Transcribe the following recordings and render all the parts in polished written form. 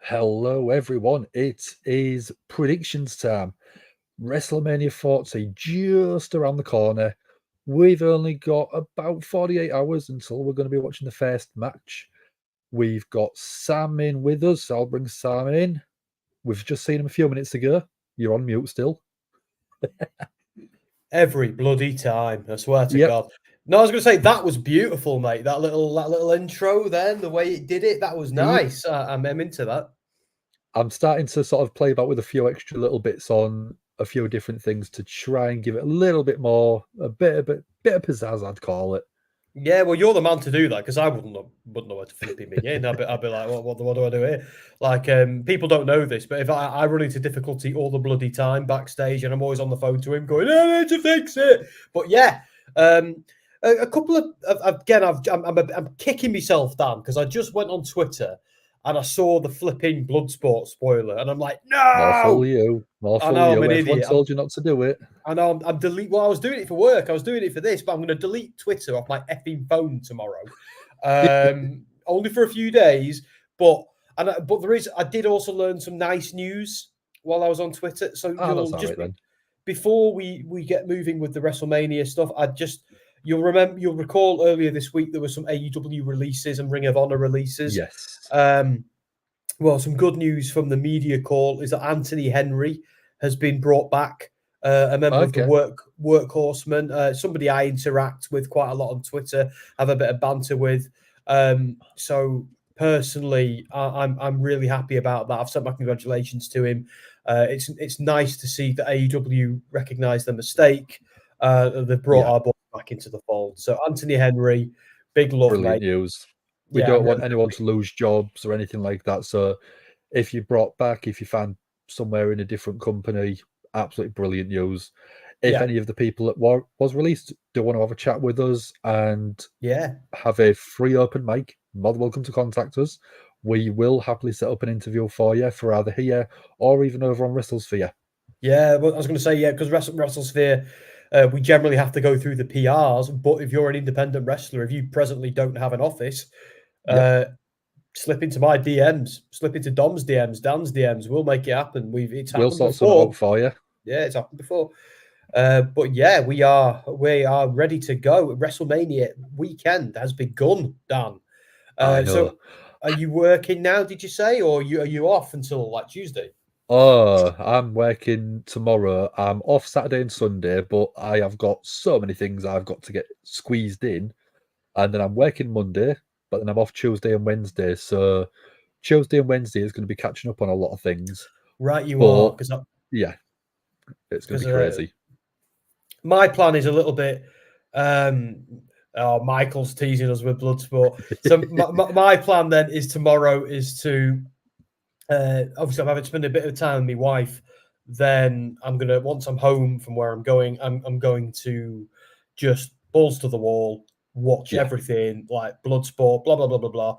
Hello, everyone. It is predictions time. Wrestlemania 40 just around the corner. We've only got about 48 hours until we're going to be watching the first match. We've got Sam in with us. I'll bring Sam in. We've just seen him a few minutes ago. You're on mute still. Every bloody time, I swear to Yep. God. No, I was going to say that was beautiful, mate. That little intro, then the way it did it, that was nice. I'm into that. I'm starting to sort of play about with a few extra little bits on a few different things to try and give it a little bit more, a bit of pizzazz, I'd call it. Yeah, well, you're the man to do that because I wouldn't know where to flipping begin. I'd be like, what do I do here? Like, people don't know this, but if I run into difficulty all the bloody time backstage, and I'm always on the phone to him going, "I need to fix it." But yeah, a couple of again, I'm kicking myself down because I just went on Twitter and I saw the flipping Bloodsport spoiler, and I'm like, More fool no. you. More I fool know I'm you. an Everyone idiot. told you not to do it. I know I'm delete. Well, I was doing it for work. I was doing it for this, but I'm going to delete Twitter off my effing phone tomorrow, only for a few days. But there is. I did also learn some nice news while I was on Twitter. So That's all right then. before we get moving with the WrestleMania stuff, you'll recall earlier this week there were some AEW releases and Ring of Honor releases. Yes. Well, some good news from the media call is that Anthony Henry has been brought back. A member of the Workhorsemen, somebody I interact with quite a lot on Twitter, have a bit of banter with. So personally, I'm really happy about that. I've sent my congratulations to him. It's nice to see that AEW recognise their mistake. They've brought our boy back into the fold. So Anthony Henry, big love, Brilliant mate. news. We don't want anyone to lose jobs or anything like that. So if you brought back, if you found somewhere in a different company, absolutely brilliant news. If any of the people that was released do want to have a chat with us and have a free open mic, more than welcome to contact us. We will happily set up an interview for you for either here or even over on WrestleSphere. Yeah, well, I was going to say, because WrestleSphere, we generally have to go through the PRs, but if you're an independent wrestler, if you presently don't have an office, slip into my DMs, slip into Dom's DMs, Dan's DMs. We'll make it happen. It's happened sort before. something out for you. Yeah, it's happened before. But yeah, we are ready to go. WrestleMania weekend has begun, Dan. So, are you working now? Did you say, or are you off until like Tuesday? Oh, I'm working tomorrow. I'm off Saturday and Sunday, but I have got so many things I've got to get squeezed in. And then I'm working Monday, but then I'm off Tuesday and Wednesday. So Tuesday and Wednesday is going to be catching up on a lot of things. Right, you are. Yeah, it's going to be crazy. My plan is a little bit. Michael's teasing us with Bloodsport. So my plan then is tomorrow is to. Obviously, I'm having to spend a bit of time with my wife. Then I'm gonna once I'm home from where I'm going, I'm going to just balls to the wall, watch everything like Bloodsport, blah blah blah blah blah.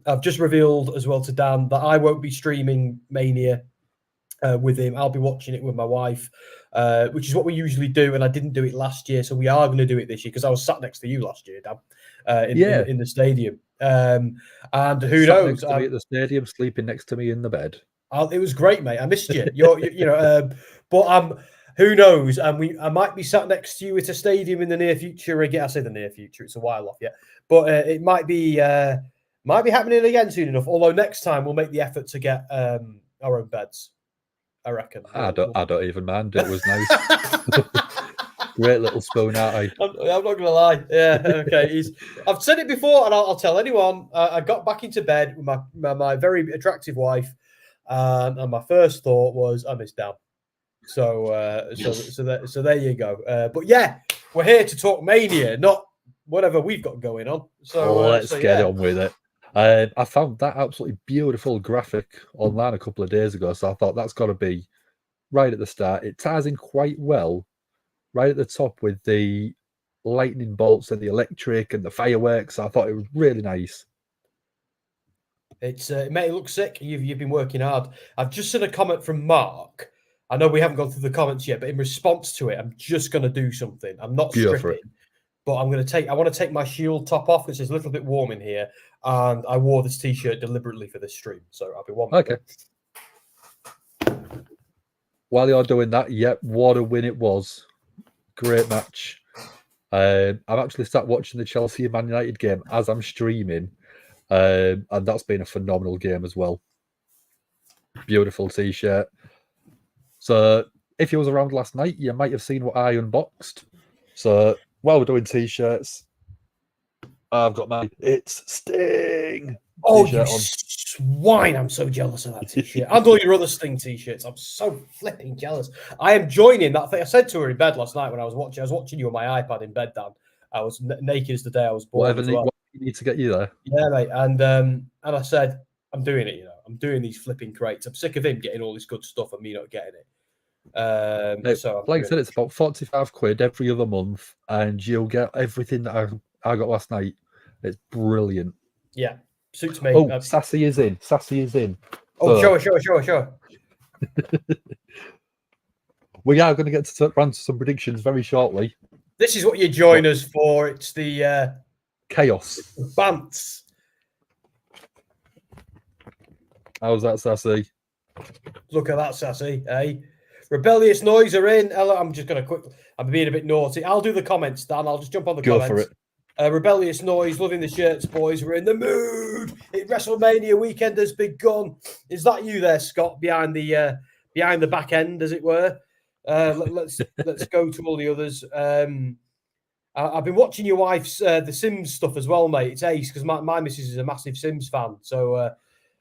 I've just revealed as well to Dan that I won't be streaming Mania with him. I'll be watching it with my wife, which is what we usually do, and I didn't do it last year, so we are going to do it this year because I was sat next to you last year, Dan, in the stadium. And who knows? Next to me at the stadium, sleeping next to me in the bed. It was great, mate. I missed you. But who knows? And I might be sat next to you at a stadium in the near future again. I say the near future; it's a while off yet, but it might be happening again soon enough. Although next time we'll make the effort to get our own beds. I reckon. I don't even mind. It was nice. Great little spoon, aren't I? I'm not gonna lie. Yeah, okay. I've said it before, and I'll tell anyone. I got back into bed with my very attractive wife, and my first thought was I missed down. So there you go. But yeah, we're here to talk Mania, not whatever we've got going on. So let's get on with it. I found that absolutely beautiful graphic online a couple of days ago, so I thought that's got to be right at the start. It ties in quite well right at the top with the lightning bolts and the electric and the fireworks. I thought it was really nice. It made it look sick. You've been working hard. I've just seen a comment from Mark. I know we haven't gone through the comments yet, but in response to it, I'm just going to do something. I'm not stripping. but I want to take my Shield top off because it's a little bit warm in here, and I wore this t-shirt deliberately for this stream. So I'll be one minute. Okay. While you're doing that, what a win it was. Great match. I've actually started watching the Chelsea Man United game as I'm streaming, and that's been a phenomenal game as well. Beautiful t-shirt. So if you was around last night, you might have seen what I unboxed. So while we're doing t-shirts, I've got my It's Sting Oh, t-shirt you on. swine. I'm so jealous of that t-shirt. And all your other Sting t-shirts. I'm so flipping jealous. I am joining that thing. I said to her in bed last night when I was watching you on my iPad in bed, Dan. I was naked as the day I was born. Whatever you need to get you there. Yeah, mate. And I said, I'm doing it, I'm doing these flipping crates. I'm sick of him getting all this good stuff and me not getting it. So like I said, it's about 45 quid every other month, and you'll get everything that I got last night. It's brilliant. Yeah, suits me. Oh, Sassy is in. Oh, sure. We are going to get to run some predictions very shortly. This is what you join us for. It's the chaos. Bants. How's that, Sassy? Look at that, Sassy. Hey, Rebellious Noise are in. I'm just going to I'm being a bit naughty. I'll do the comments, Dan. I'll just jump on the comments. Go for it. Rebellious Noise, loving the shirts, boys. We're in the mood. WrestleMania weekend has begun. Is that you there, Scott, behind the back end, as it were? Let's go to all the others. I've been watching your wife's The Sims stuff as well, mate. It's ace because my missus is a massive Sims fan, so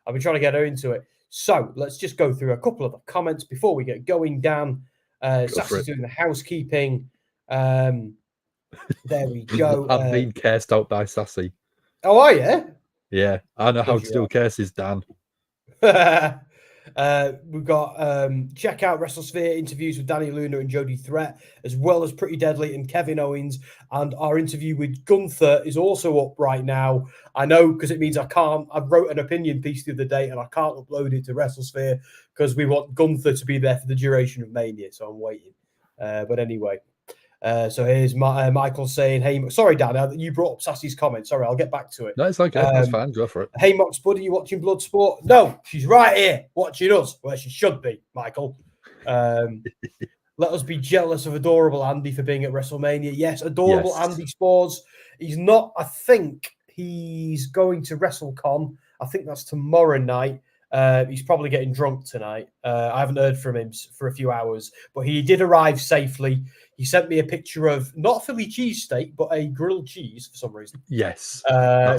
I've been trying to get her into it. So let's just go through a couple of the comments before we get going down. Sassy's doing the housekeeping. There we go. I've been cursed out by Sassy. Oh, are you? Yeah, I know how to do curses, Dan. We've got check out WrestleSphere interviews with Danny Luna and Jody Threat, as well as Pretty Deadly and Kevin Owens. And our interview with Gunther is also up right now. I know because it means I wrote an opinion piece the other day and I can't upload it to WrestleSphere because we want Gunther to be there for the duration of Mania. So I'm waiting. But anyway. So here's Michael saying, hey, sorry, Dan, you brought up Sassy's comment. Sorry, I'll get back to it. No, it's okay. That's fine. Go for it. Hey, Mox Buddy, you watching Bloodsport? No, she's right here watching us, where she should be, Michael. Let us be jealous of adorable Andy for being at WrestleMania. Yes, adorable Andy Spores. He's not, I think he's going to WrestleCon. I think that's tomorrow night. He's probably getting drunk tonight. I haven't heard from him for a few hours, but he did arrive safely. He sent me a picture of not Philly cheesesteak, but a grilled cheese for some reason. Yes.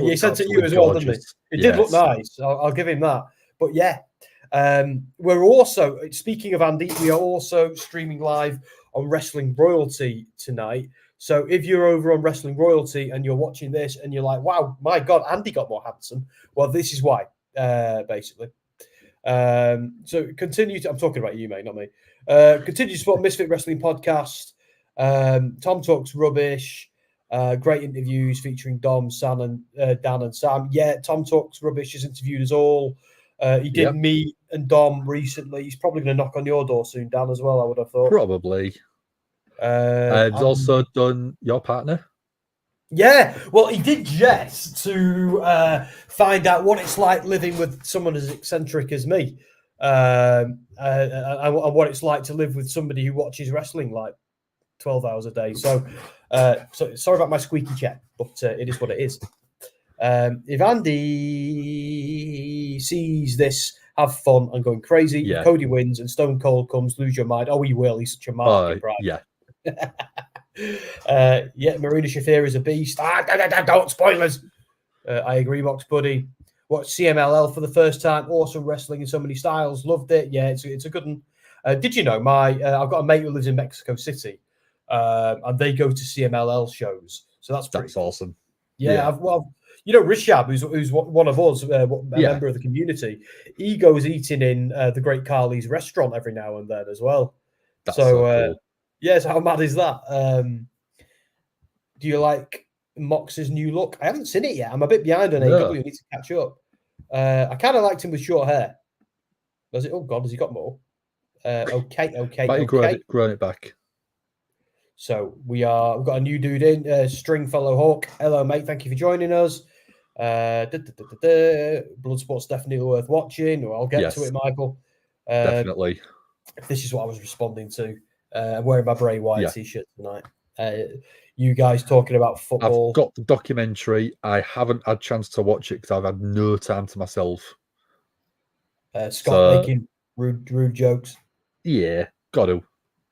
He sent it to you as well, didn't he? It did look nice. I'll give him that. But yeah, we're also, speaking of Andy, we are also streaming live on Wrestling Royalty tonight. So if you're over on Wrestling Royalty and you're watching this and you're like, wow, my God, Andy got more handsome. Well, this is why, basically. So continue to, I'm talking about you, mate, not me. Continue to support Misfit Wrestling Podcast. Tom Talks Rubbish. Great interviews featuring Dom, San, and Dan and Sam. Yeah, Tom Talks Rubbish has interviewed us all. He did me and Dom recently. He's probably going to knock on your door soon, Dan, as well, I would have thought. Probably. He's also done your partner. Yeah, well, he did just to find out what it's like living with someone as eccentric as me, and what it's like to live with somebody who watches wrestling like 12 hours a day. So sorry about my squeaky chair, but it is what it is. If Andy sees this, have fun and going crazy. Yeah. If Cody wins and Stone Cold comes, lose your mind. Oh, he will. He's such a mark. Yeah. Marina Shafir is a beast. Don't spoilers. I agree, Mox Buddy. Watched CMLL for the first time. Awesome wrestling in so many styles. Loved it. Yeah, it's a good one. Did you know I've got a mate who lives in Mexico City, and they go to CMLL shows. So that's cool. Awesome. Yeah. Rishab, who's one of us, a member of the community. He goes eating in the Great Khali's restaurant every now and then as well. That's so cool. Yes, how mad is that? Do you like Mox's new look? I haven't seen it yet. I'm a bit behind on AW. I need to catch up. I kind of liked him with short hair. Does it? Oh God, has he got more? Okay. But he grown it back. So we've got a new dude in, Stringfellow Hawk. Hello, mate. Thank you for joining us. Bloodsport's definitely worth watching. I'll get to it, Michael. Definitely. This is what I was responding to. I'm wearing my Bray Wyatt t-shirt tonight. You guys talking about football. I've got the documentary. I haven't had a chance to watch it because I've had no time to myself. Scott making rude jokes. Yeah, got to.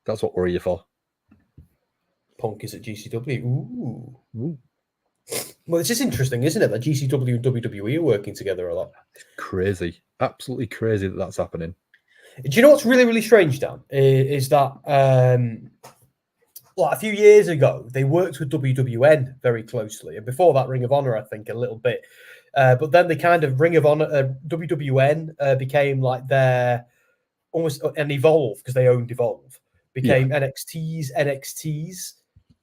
That's what we're here for. Punk is at GCW. Ooh. Well, this is interesting, isn't it? That GCW and WWE are working together a lot. It's crazy. Absolutely crazy that that's happening. Do you know what's really, really strange, Dan? Is that a few years ago, they worked with WWN very closely. And before that, Ring of Honor, I think, a little bit. But then they kind of, Ring of Honor, WWN became like their, almost an Evolve, because they owned Evolve, became NXT's,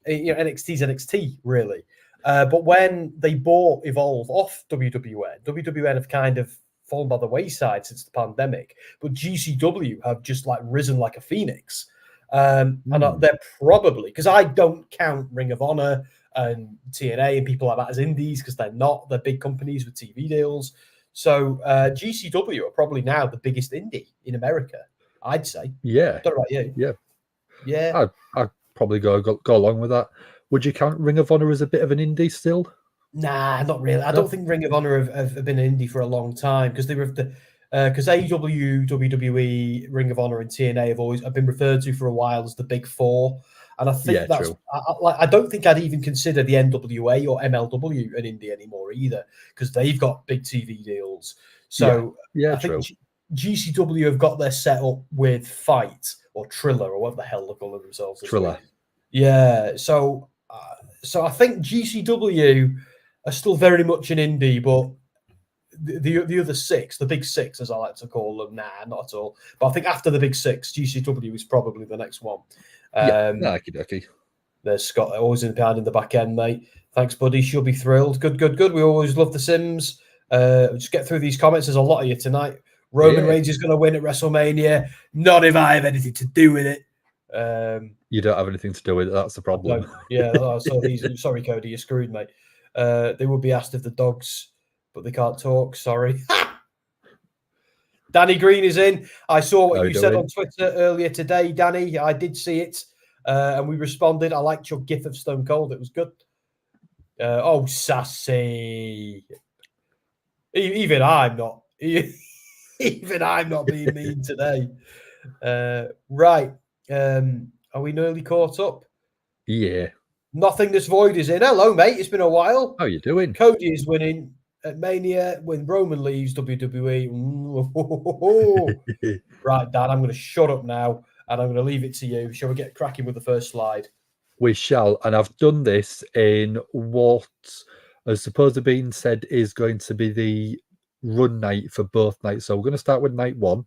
NXT, really. But when they bought Evolve off WWN have kind of fallen by the wayside since the pandemic. But GCW have just like risen like a phoenix. And they're probably, because I don't count Ring of Honor and TNA and people like that as indies, because they're not. They're big companies with TV deals. So GCW are probably now the biggest indie in America, I'd say. Yeah. Don't know about you. Yeah. I'd probably go along with that. Would you count Ring of Honor as a bit of an indie still? Nah, not really. I don't think Ring of Honor have been an indie for a long time, because they were because AEW, WWE, Ring of Honor, and TNA have been referred to for a while as the Big Four, and I think that's true. I don't think I'd even consider the NWA or MLW an indie anymore either, because they've got big TV deals. So I think GCW have got their setup with Fight or Triller or whatever the hell they call themselves. Triller. Yeah. So I think GCW are still very much an indie, but the other six, the big six, as I like to call them, nah, not at all. But I think after the big six, GCW is probably the next one. Okie. There's Scott, always behind in the back end, mate. Thanks, buddy. She'll be thrilled. Good. We always love the Sims. Just get through these comments. There's a lot of you tonight. Roman Reigns is going to win at WrestleMania. Not if I have anything to do with it. You don't have anything to do with it. That's the problem. Sorry, Cody, you're screwed, mate. They would be asked if the dogs, but they can't talk. Sorry. Danny Green is in. I saw what you said on Twitter earlier today, Danny. I did see it, and we responded. I liked your gif of Stone Cold. It was good. Sassy. Even I'm not. Even I'm not being mean today. Right. Are we nearly caught up? Yeah. Nothing This Void is in. Hello, mate. It's been a while. How you doing? Cody is winning at Mania when Roman leaves WWE. Right, Dan, I'm going to shut up now and I'm going to leave it to you. Shall we get cracking with the first slide? We shall. And I've done this in what is supposed to be said is going to be the run night for both nights. So we're going to start with night one.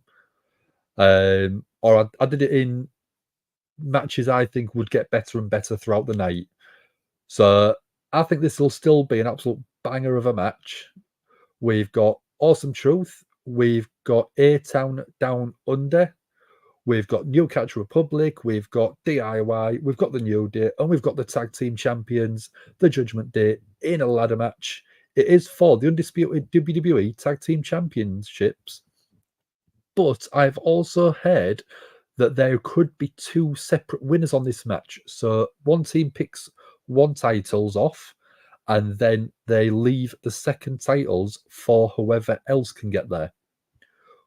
Or I did it in matches I think would get better and better throughout the night. So I think this will still be an absolute banger of a match. We've got Awesome Truth. We've got A-Town Down Under. We've got New Catch Republic. We've got DIY. We've got the New Day. And we've got the Tag Team Champions, the Judgment Day, in a ladder match. It is for the undisputed WWE Tag Team Championships. But I've also heard that there could be two separate winners on this match. So one team picks one titles off, and then they leave the second titles for whoever else can get there.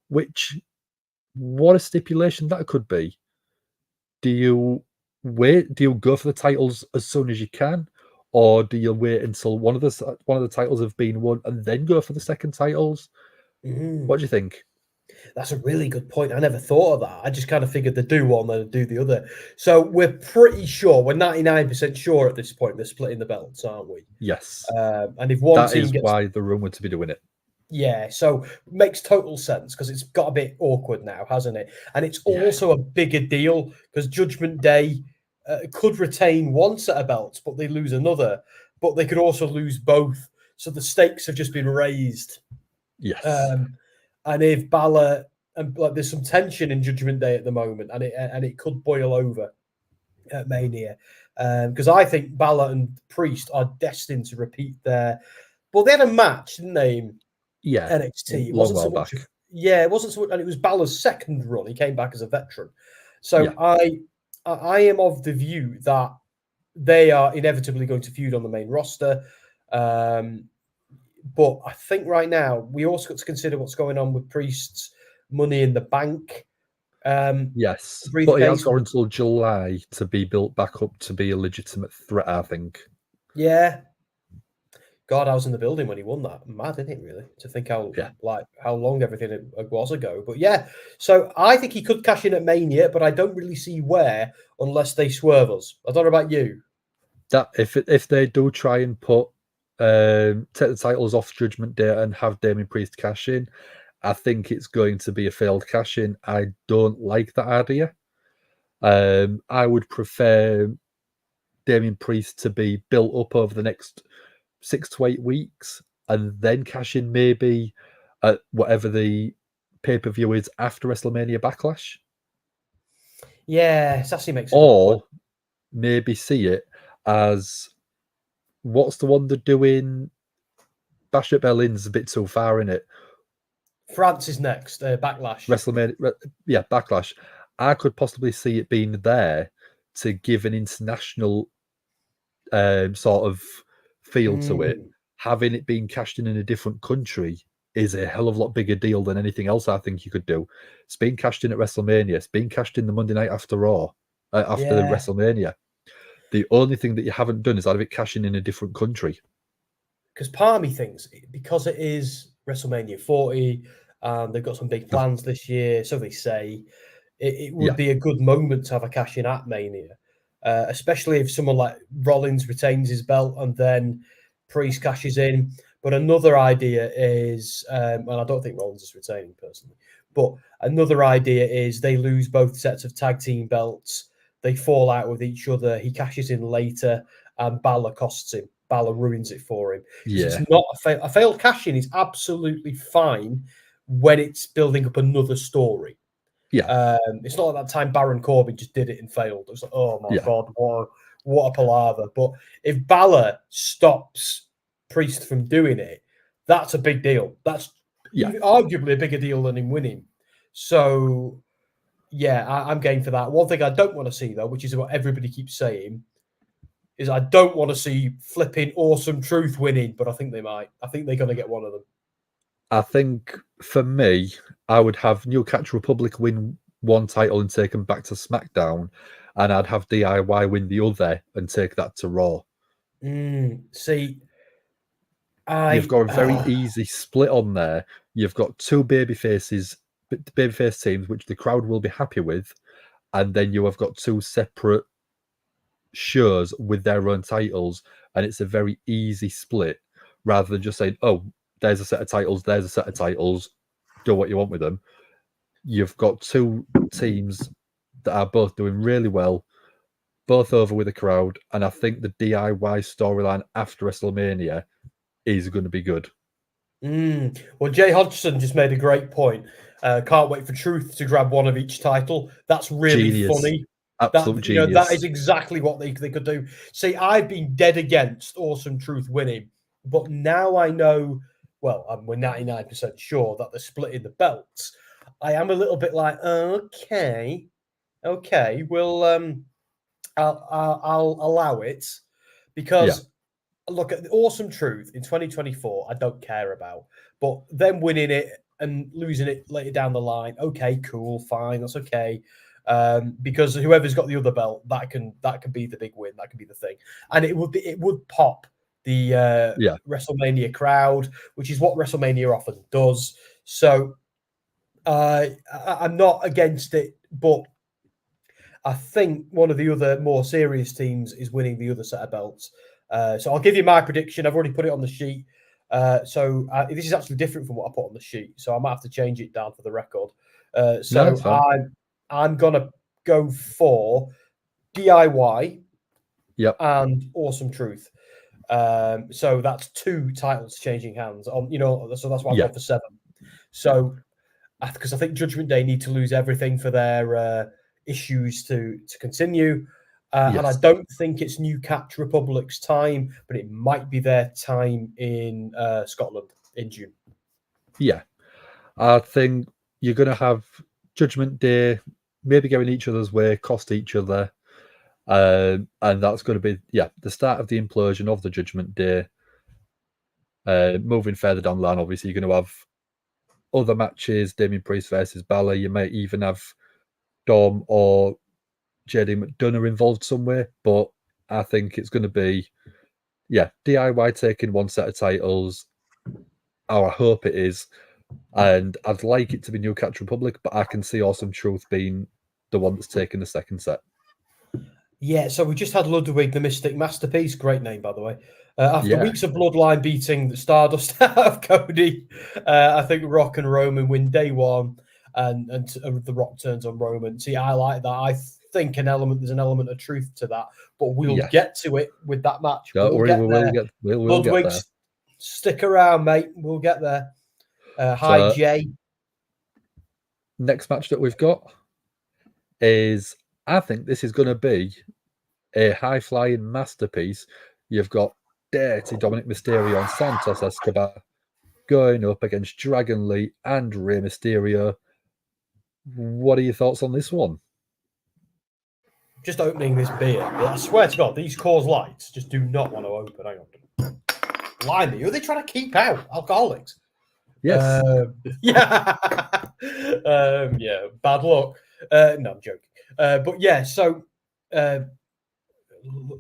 Which, what a stipulation that could be. Do you wait? Do you go for the titles as soon as you can, or do you wait until one of the titles have been won and then go for the second titles? What do you think? That's a really good point. I never thought of that. I just kind of figured they'd do one, then do the other. So we're pretty sure, we're 99% sure at this point they're splitting the belts, aren't we? Yes. And if one team gets... why the rumour to be doing it. Yeah, so makes total sense because it's got a bit awkward now, hasn't it? And it's also a bigger deal because Judgment Day could retain one set of belts, but they lose another. But they could also lose both. So the stakes have just been raised. Yes. And if Balor, and like there's some tension in Judgment Day at the moment, and it could boil over. at Mania, because I think Balor and Priest are destined to repeat their. Well, they had a match, didn't they? In NXT. It wasn't so much. It wasn't so much, and it was Balor's second run. He came back as a veteran. So I am of the view that they are inevitably going to feud on the main roster. But I think right now we also got to consider what's going on with Priest's Money in the Bank. Yes, but he has got until July to be built back up to be a legitimate threat, I think. Yeah. God, I was in the building when he won that. Mad, isn't it, really? To think how long everything was ago. But yeah, so I think he could cash in at Mania, but I don't really see where unless they swerve us. I don't know about you. That if they do try and put take the titles off Judgment Day and have Damien Priest cash in, I think it's going to be a failed cash in. I don't like that idea. I would prefer Damien Priest to be built up over the next 6 to 8 weeks and then cash in maybe at whatever the pay-per-view is after WrestleMania Backlash. Yeah, it actually makes a or good point. Maybe see it as what's the one they're doing? Bash at Berlin's a bit too far in it. France is next. Backlash. WrestleMania, Backlash. I could possibly see it being there to give an international sort of feel to it. Having it being cashed in a different country is a hell of a lot bigger deal than anything else I think you could do. It's being cashed in at WrestleMania. It's being cashed in the Monday night after Raw, after WrestleMania. The only thing that you haven't done is have it cashing in a different country. Because part of me thinks, because it is WrestleMania 40, they've got some big plans this year, so they say, it would be a good moment to have a cash in at Mania, especially if someone like Rollins retains his belt and then Priest cashes in. But another idea is, and I don't think Rollins is retaining personally, but another idea is they lose both sets of tag team belts, they fall out with each other, he cashes in later, and Balor costs him. Balor ruins it for him. It's not a failed cash in is absolutely fine when it's building up another story. It's not like that time Baron Corbin just did it and failed. It was like, oh my God, what a palaver. But if Balor stops Priest from doing it, that's a big deal. That's arguably a bigger deal than him winning. So I'm game for that. One thing I don't want to see though, which is what everybody keeps saying, is I don't want to see flipping Awesome Truth winning, but I think they might. I think they're going to get one of them. I think for me, I would have New Catch Republic win one title and take them back to SmackDown, and I'd have DIY win the other and take that to Raw. See, you've got a very easy split on there. You've got two babyface teams, which the crowd will be happy with, and then you have got two separate shows with their own titles, and it's a very easy split rather than just saying, oh, there's a set of titles, there's a set of titles, do what you want with them. You've got two teams that are both doing really well, both over with the crowd, and I think the DIY storyline after WrestleMania is going to be good. Well, Jay Hodgson just made a great point. Can't wait for Truth to grab one of each title. That's really funny. Absolute genius. That is exactly what they could do. See, I've been dead against Awesome Truth winning, but now I know, well, we're 99% sure that they're splitting the belts. I am a little bit like, okay, well, I'll allow it, because look at the Awesome Truth in 2024. I don't care about, but them winning it and losing it later down the line. Okay, cool, fine, that's okay. Because whoever's got the other belt, that can be the big win, that can be the thing, and it would pop the WrestleMania crowd, which is what WrestleMania often does. So I'm not against it, but I think one of the other more serious teams is winning the other set of belts. So I'll give you my prediction. I've already put it on the sheet. So this is actually different from what I put on the sheet, so I might have to change it down for the record. I'm gonna go for DIY and Awesome Truth. So that's two titles changing hands on, so that's why I've gone for 7. So because I think Judgment Day need to lose everything for their issues to continue. And I don't think it's New Catch Republic's time, but it might be their time in Scotland in June. Yeah. I think you're going to have Judgment Day, maybe going each other's way, cost each other. And that's going to be, the start of the implosion of the Judgment Day. Moving further down the line, obviously, you're going to have other matches, Damien Priest versus Balor. You might even have Dom or JD McDonough involved somewhere. But I think it's going to be, DIY taking one set of titles. I hope it is. And I'd like it to be New Catch Republic, but I can see Awesome Truth being the one that's taking the second set. Yeah, so we just had Ludwig the Mystic Masterpiece. Great name, by the way. After weeks of Bloodline beating the Stardust out of Cody, I think Rock and Roman win day one, and the Rock turns on Roman. See, I like that. I think there's an element of truth to that, but we'll get to it with that match. We'll get there. Stick around, mate. We'll get there. Hi, Jay. Next match that we've got is, I think this is going to be a high-flying masterpiece. You've got dirty Dominic Mysterio and Santos Escobar going up against Dragon Lee and Rey Mysterio. What are your thoughts on this one? Just opening this beer. I swear to God, these Coors Lights just do not want to open. Hang on. Blimey, who are they trying to keep out? Alcoholics? Yes. Yeah. Bad luck. No, I'm joking. But yeah, so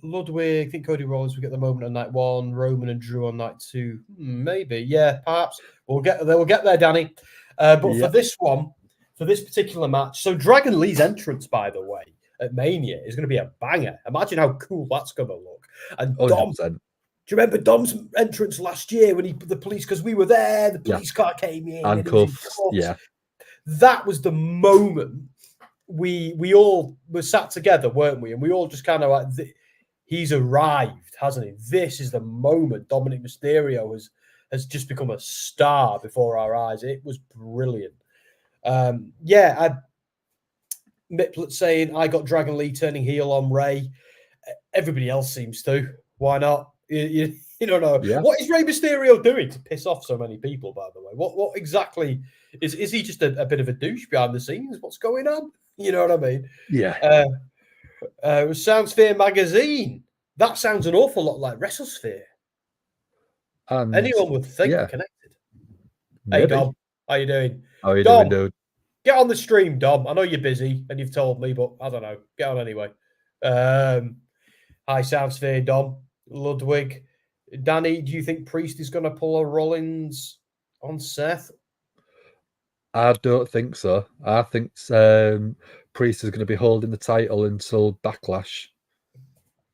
Ludwig, I think Cody Rhodes will get the moment on night one, Roman and Drew on night two. Maybe. Yeah, perhaps. We'll get there, Danny. But for this one, for this particular match, so Dragon Lee's entrance, by the way, at Mania is going to be a banger. Imagine how cool that's going to look. And Dom, 100%. do you remember Dom's entrance last year when the police, because we were there, the police car came in and cuffs. Yeah, that was the moment we all were sat together, weren't we? And we all just kind of like, he's arrived, hasn't he? This is the moment. Dominic Mysterio has just become a star before our eyes. It was brilliant. Miplet saying, I got Dragon Lee turning heel on Ray. Everybody else seems to. Why not? You don't know. Yeah. What is Rey Mysterio doing to piss off so many people, by the way? What exactly is he just a bit of a douche behind the scenes? What's going on? You know what I mean? Yeah. Soundsphere magazine. That sounds an awful lot like WrestleSphere. Anyone would think they're connected. Maybe. Hey, Dom. How you doing? How are you doing, dude? Get on the stream, Dom. I know you're busy and you've told me, but I don't know. Get on anyway. Hi, Soundsphere, Dom. Ludwig. Danny, do you think Priest is going to pull a Rollins on Seth? I don't think so. I think Priest is going to be holding the title until Backlash.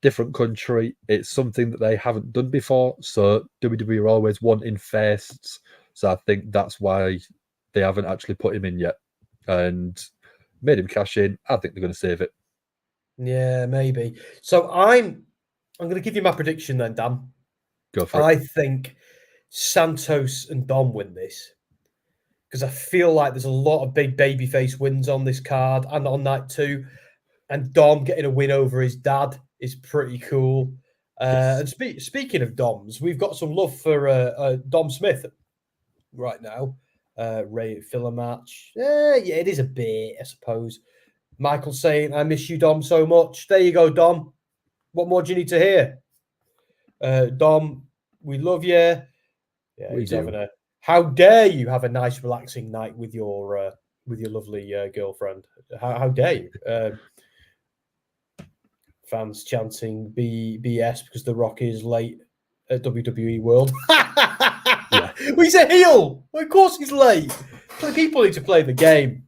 Different country. It's something that they haven't done before. So WWE are always wanting firsts. So I think that's why they haven't actually put him in yet and made him cash in. I think they're going to save it. Yeah, maybe. So I'm going to give you my prediction then, Dan. Go for it. I think Santos and Dom win this because I feel like there's a lot of big babyface wins on this card and on night two. And Dom getting a win over his dad is pretty cool. And speaking of Doms, we've got some love for Dom Smith right now. Ray filler match. Yeah, it is a bit, I suppose. Michael saying, I miss you, Dom, so much. There you go, Dom. What more do you need to hear? Dom, we love you. Yeah, he's having a. How dare you have a nice, relaxing night with your lovely girlfriend? How dare you? Fans chanting BS because The Rock is late at WWE World. Yeah. He's a heel. Of course he's late. People need to play the game.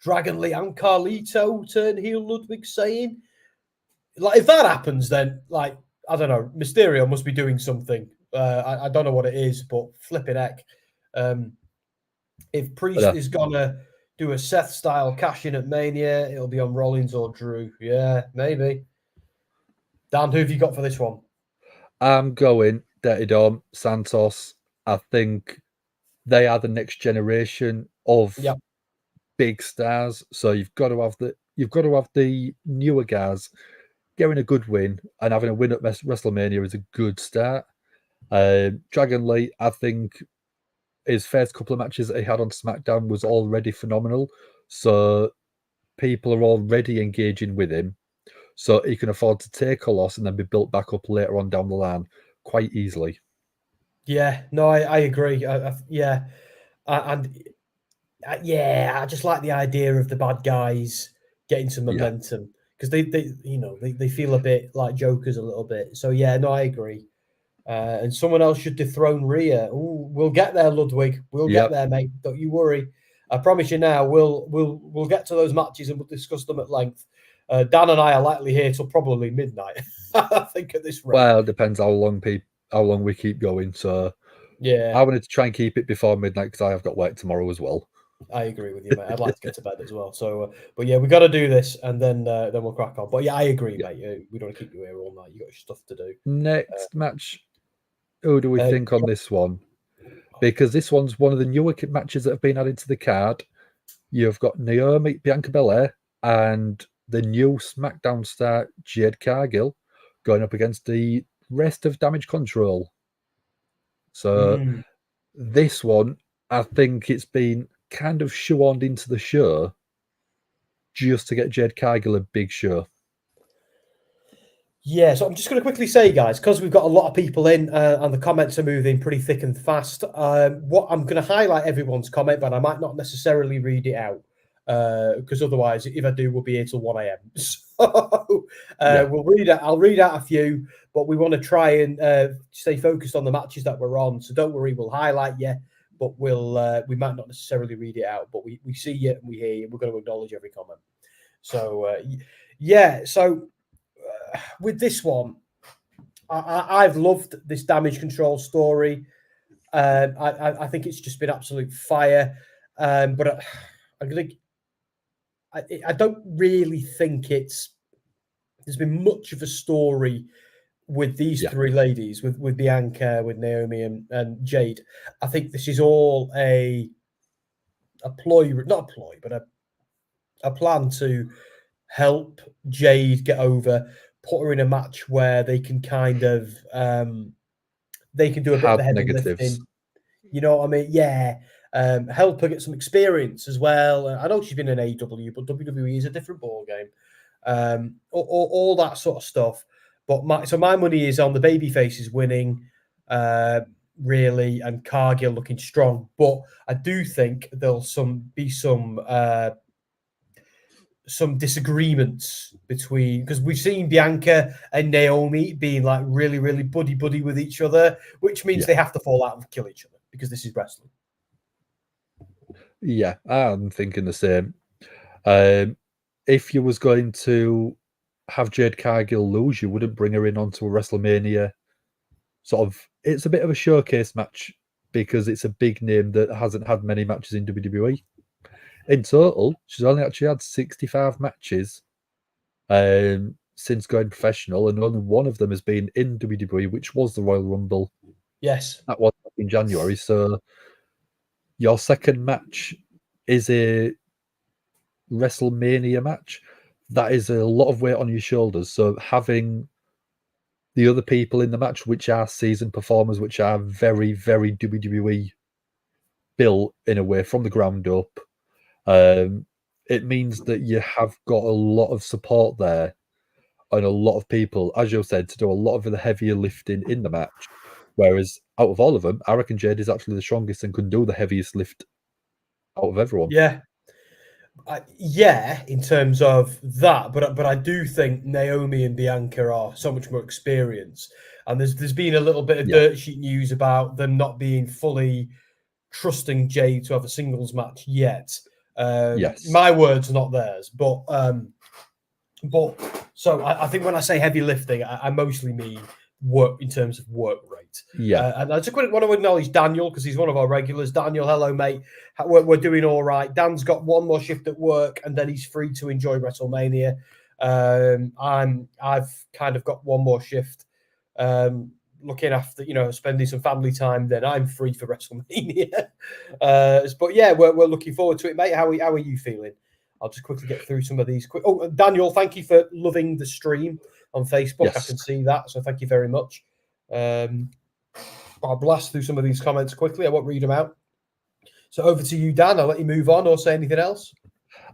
Dragon Lee and Carlito turn heel, Ludwig saying. Like, if that happens, then, like, I don't know, Mysterio must be doing something. I don't know what it is, but flipping heck. If Priest is going to do a Seth-style cash-in at Mania, it'll be on Rollins or Drew. Yeah, maybe. Dan, who have you got for this one? I'm going Dirty Dom, Santos. I think they are the next generation of big stars. So you've got to have you've got to have the newer guys getting a good win and having a win at WrestleMania is a good start. Dragon Lee, I think his first couple of matches that he had on SmackDown was already phenomenal. So people are already engaging with him. So he can afford to take a loss and then be built back up later on down the line quite easily. Yeah, no, I agree. Yeah. I just like the idea of the bad guys getting some momentum because they feel a bit like jokers a little bit. So yeah, no, I agree. And someone else should dethrone Rhea. Ooh, we'll get there, Ludwig. We'll get there, mate. Don't you worry. I promise you now. We'll get to those matches and we'll discuss them at length. Dan and I are likely here till probably midnight. I think at this rate. Well, it depends how long we keep going. So yeah, I wanted to try and keep it before midnight because I have got work tomorrow as well. I agree with you, mate. I'd like to get to bed as well. So, but yeah, we got to do this, and then we'll crack on. But yeah, I agree, mate. We don't want to keep you here all night. You got stuff to do. Next match. Who do we think on this one? Because this one's one of the newer matches that have been added to the card. You've got Bianca Belair, and the new SmackDown star Jade Cargill going up against the rest of Damage Control. So this one, I think it's been kind of shoehorned into the show just to get Jade Cargill a big show. Yeah, so I'm just going to quickly say, guys, because we've got a lot of people in and the comments are moving pretty thick and fast. What I'm going to highlight everyone's comment, but I might not necessarily read it out because otherwise, if I do, we'll be here till 1 a.m. So I'll read out a few, but we want to try and stay focused on the matches that we're on. So don't worry, we'll highlight you, but we might not necessarily read it out, but we see you and we hear you. We're going to acknowledge every comment. So so. With this one, I've loved this Damage Control story. I think it's just been absolute fire. But I don't really think there's been much of a story with these three ladies, with Bianca, with Naomi, and Jade. I think this is all a ploy, not a ploy, but a plan to help Jade get over. Put her in a match where they can kind of they can do a bit of the heavy lifting. You know what I mean? Yeah. Help her get some experience as well. I know she's been in AEW, but WWE is a different ball game. All that sort of stuff. But my money is on the baby faces winning, really, and Cargill looking strong. But I do think there'll be some disagreements between, because we've seen Bianca and Naomi being like really, really buddy with each other, which means they have to fall out and kill each other because this is wrestling. Yeah, I'm thinking the same. If you was going to have Jade Cargill lose, you wouldn't bring her in onto a WrestleMania. It's a bit of a showcase match because it's a big name that hasn't had many matches in WWE. In total, she's only actually had 65 matches since going professional, and only one of them has been in WWE, which was the Royal Rumble. Yes. That was in January. So your second match is a WrestleMania match. That is a lot of weight on your shoulders. So having the other people in the match, which are seasoned performers, which are very, very WWE built in a way from the ground up, it means that you have got a lot of support there and a lot of people, as you said, to do a lot of the heavier lifting in the match. Whereas out of all of them, I reckon Jade is actually the strongest and can do the heaviest lift out of everyone. Yeah, in terms of that, but I do think Naomi and Bianca are so much more experienced, and there's been a little bit of dirt sheet news about them not being fully trusting Jade to have a singles match yet. Yes, my words, not theirs, but so I think when I say heavy lifting, I mostly mean work in terms of work rate. And I just want to acknowledge Daniel because he's one of our regulars. Daniel, hello, mate. We're doing all right. Dan's got one more shift at work and then he's free to enjoy WrestleMania. I've kind of got one more shift looking after, spending some family time. Then I'm free for WrestleMania. But yeah, we're looking forward to it, mate. How are you feeling? I'll just quickly get through some of these. Oh, Daniel, thank you for loving the stream on Facebook. Yes. I can see that, so thank you very much. I'll blast through some of these comments quickly. I won't read them out. So over to you, Dan. I'll let you move on or say anything else.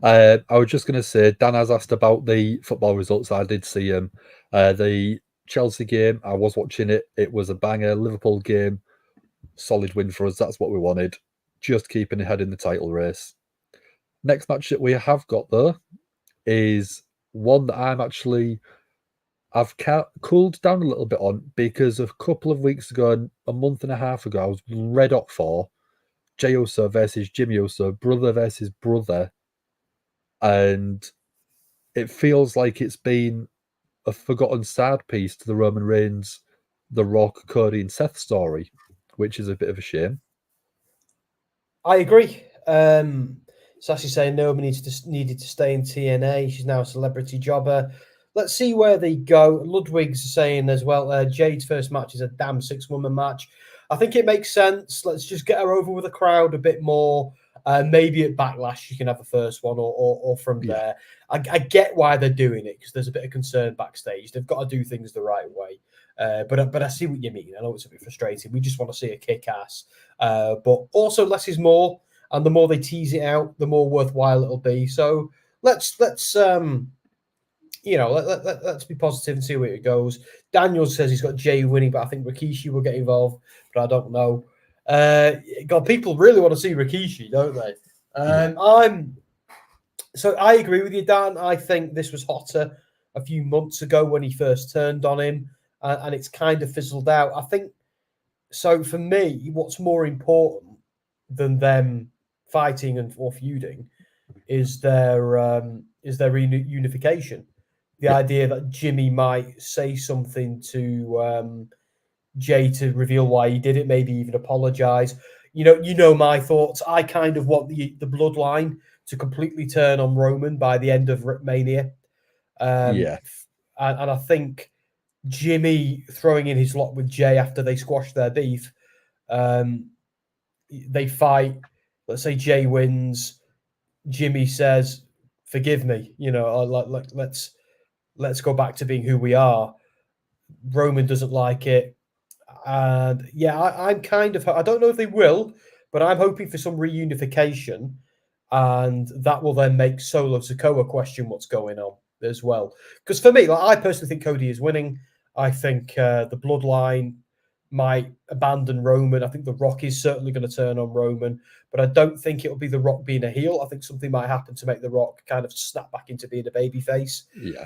I was just going to say, Dan has asked about the football results. I did see him. The Chelsea game, I was watching it. It was a banger. Liverpool game, solid win for us. That's what we wanted. Just keeping ahead in the title race. Next match that we have got, though, is one that I've cooled down a little bit on, because a couple of weeks ago, a month and a half ago, I was red hot for Jey Uso versus Jimmy Uso, brother versus brother. And it feels like it's been a forgotten sad piece to the Roman Reigns, The Rock, Cody and Seth story, which is a bit of a shame. I agree. Sassy saying Naomi needed to stay in TNA. She's now a celebrity jobber. Let's see where they go. Ludwig's saying as well, Jade's first match is a damn 6-woman match. I think it makes sense. Let's just get her over with the crowd a bit more. Maybe at Backlash you can have a first one, or from there. I get why they're doing it, because there's a bit of concern backstage. They've got to do things the right way. But I see what you mean. I know it's a bit frustrating. We just want to see a kick-ass. But also less is more, and the more they tease it out, the more worthwhile it'll be. So let's be positive and see where it goes. Daniel says he's got Jay winning, but I think Rikishi will get involved, but I don't know. God, people really want to see Rikishi, don't they? So I agree with you, Dan. I think this was hotter a few months ago when he first turned on him, and it's kind of fizzled out. I think so. For me, what's more important than them fighting or feuding is their unification. The idea that Jimmy might say something to Jay to reveal why he did it, maybe even apologize. You know my thoughts. I kind of want the bloodline to completely turn on Roman by the end of Mania. And I think Jimmy throwing in his lot with Jay after they squash their beef, they fight. Let's say Jay wins. Jimmy says, "Forgive me," let's go back to being who we are. Roman doesn't like it. And I'm kind of, I don't know if they will, but I'm hoping for some reunification. And that will then make Solo Sikoa question what's going on as well. Because for me, I personally think Cody is winning. I think the bloodline might abandon Roman. I think The Rock is certainly going to turn on Roman, but I don't think it'll be The Rock being a heel. I think something might happen to make The Rock kind of snap back into being a babyface.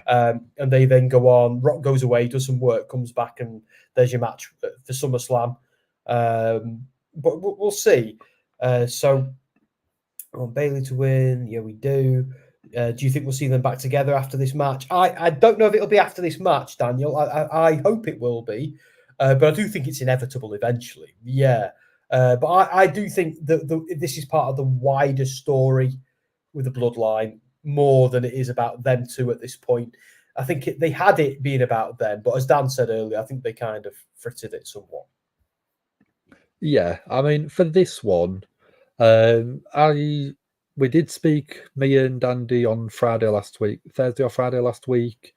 And they then go on. Rock goes away, does some work, comes back, and there's your match for SummerSlam. But we'll see. So I want Bayley to win. Yeah, we do. Do you think we'll see them back together after this match? I don't know if it'll be after this match, Daniel. I hope it will be. But I do think it's inevitable eventually. But I do think that this is part of the wider story with the bloodline more than it is about them two at this point. I think they had it being about them, but as Dan said earlier, I think they kind of frittered it somewhat. Yeah, I mean, for this one, we did speak, me and Andy, on Thursday or Friday last week,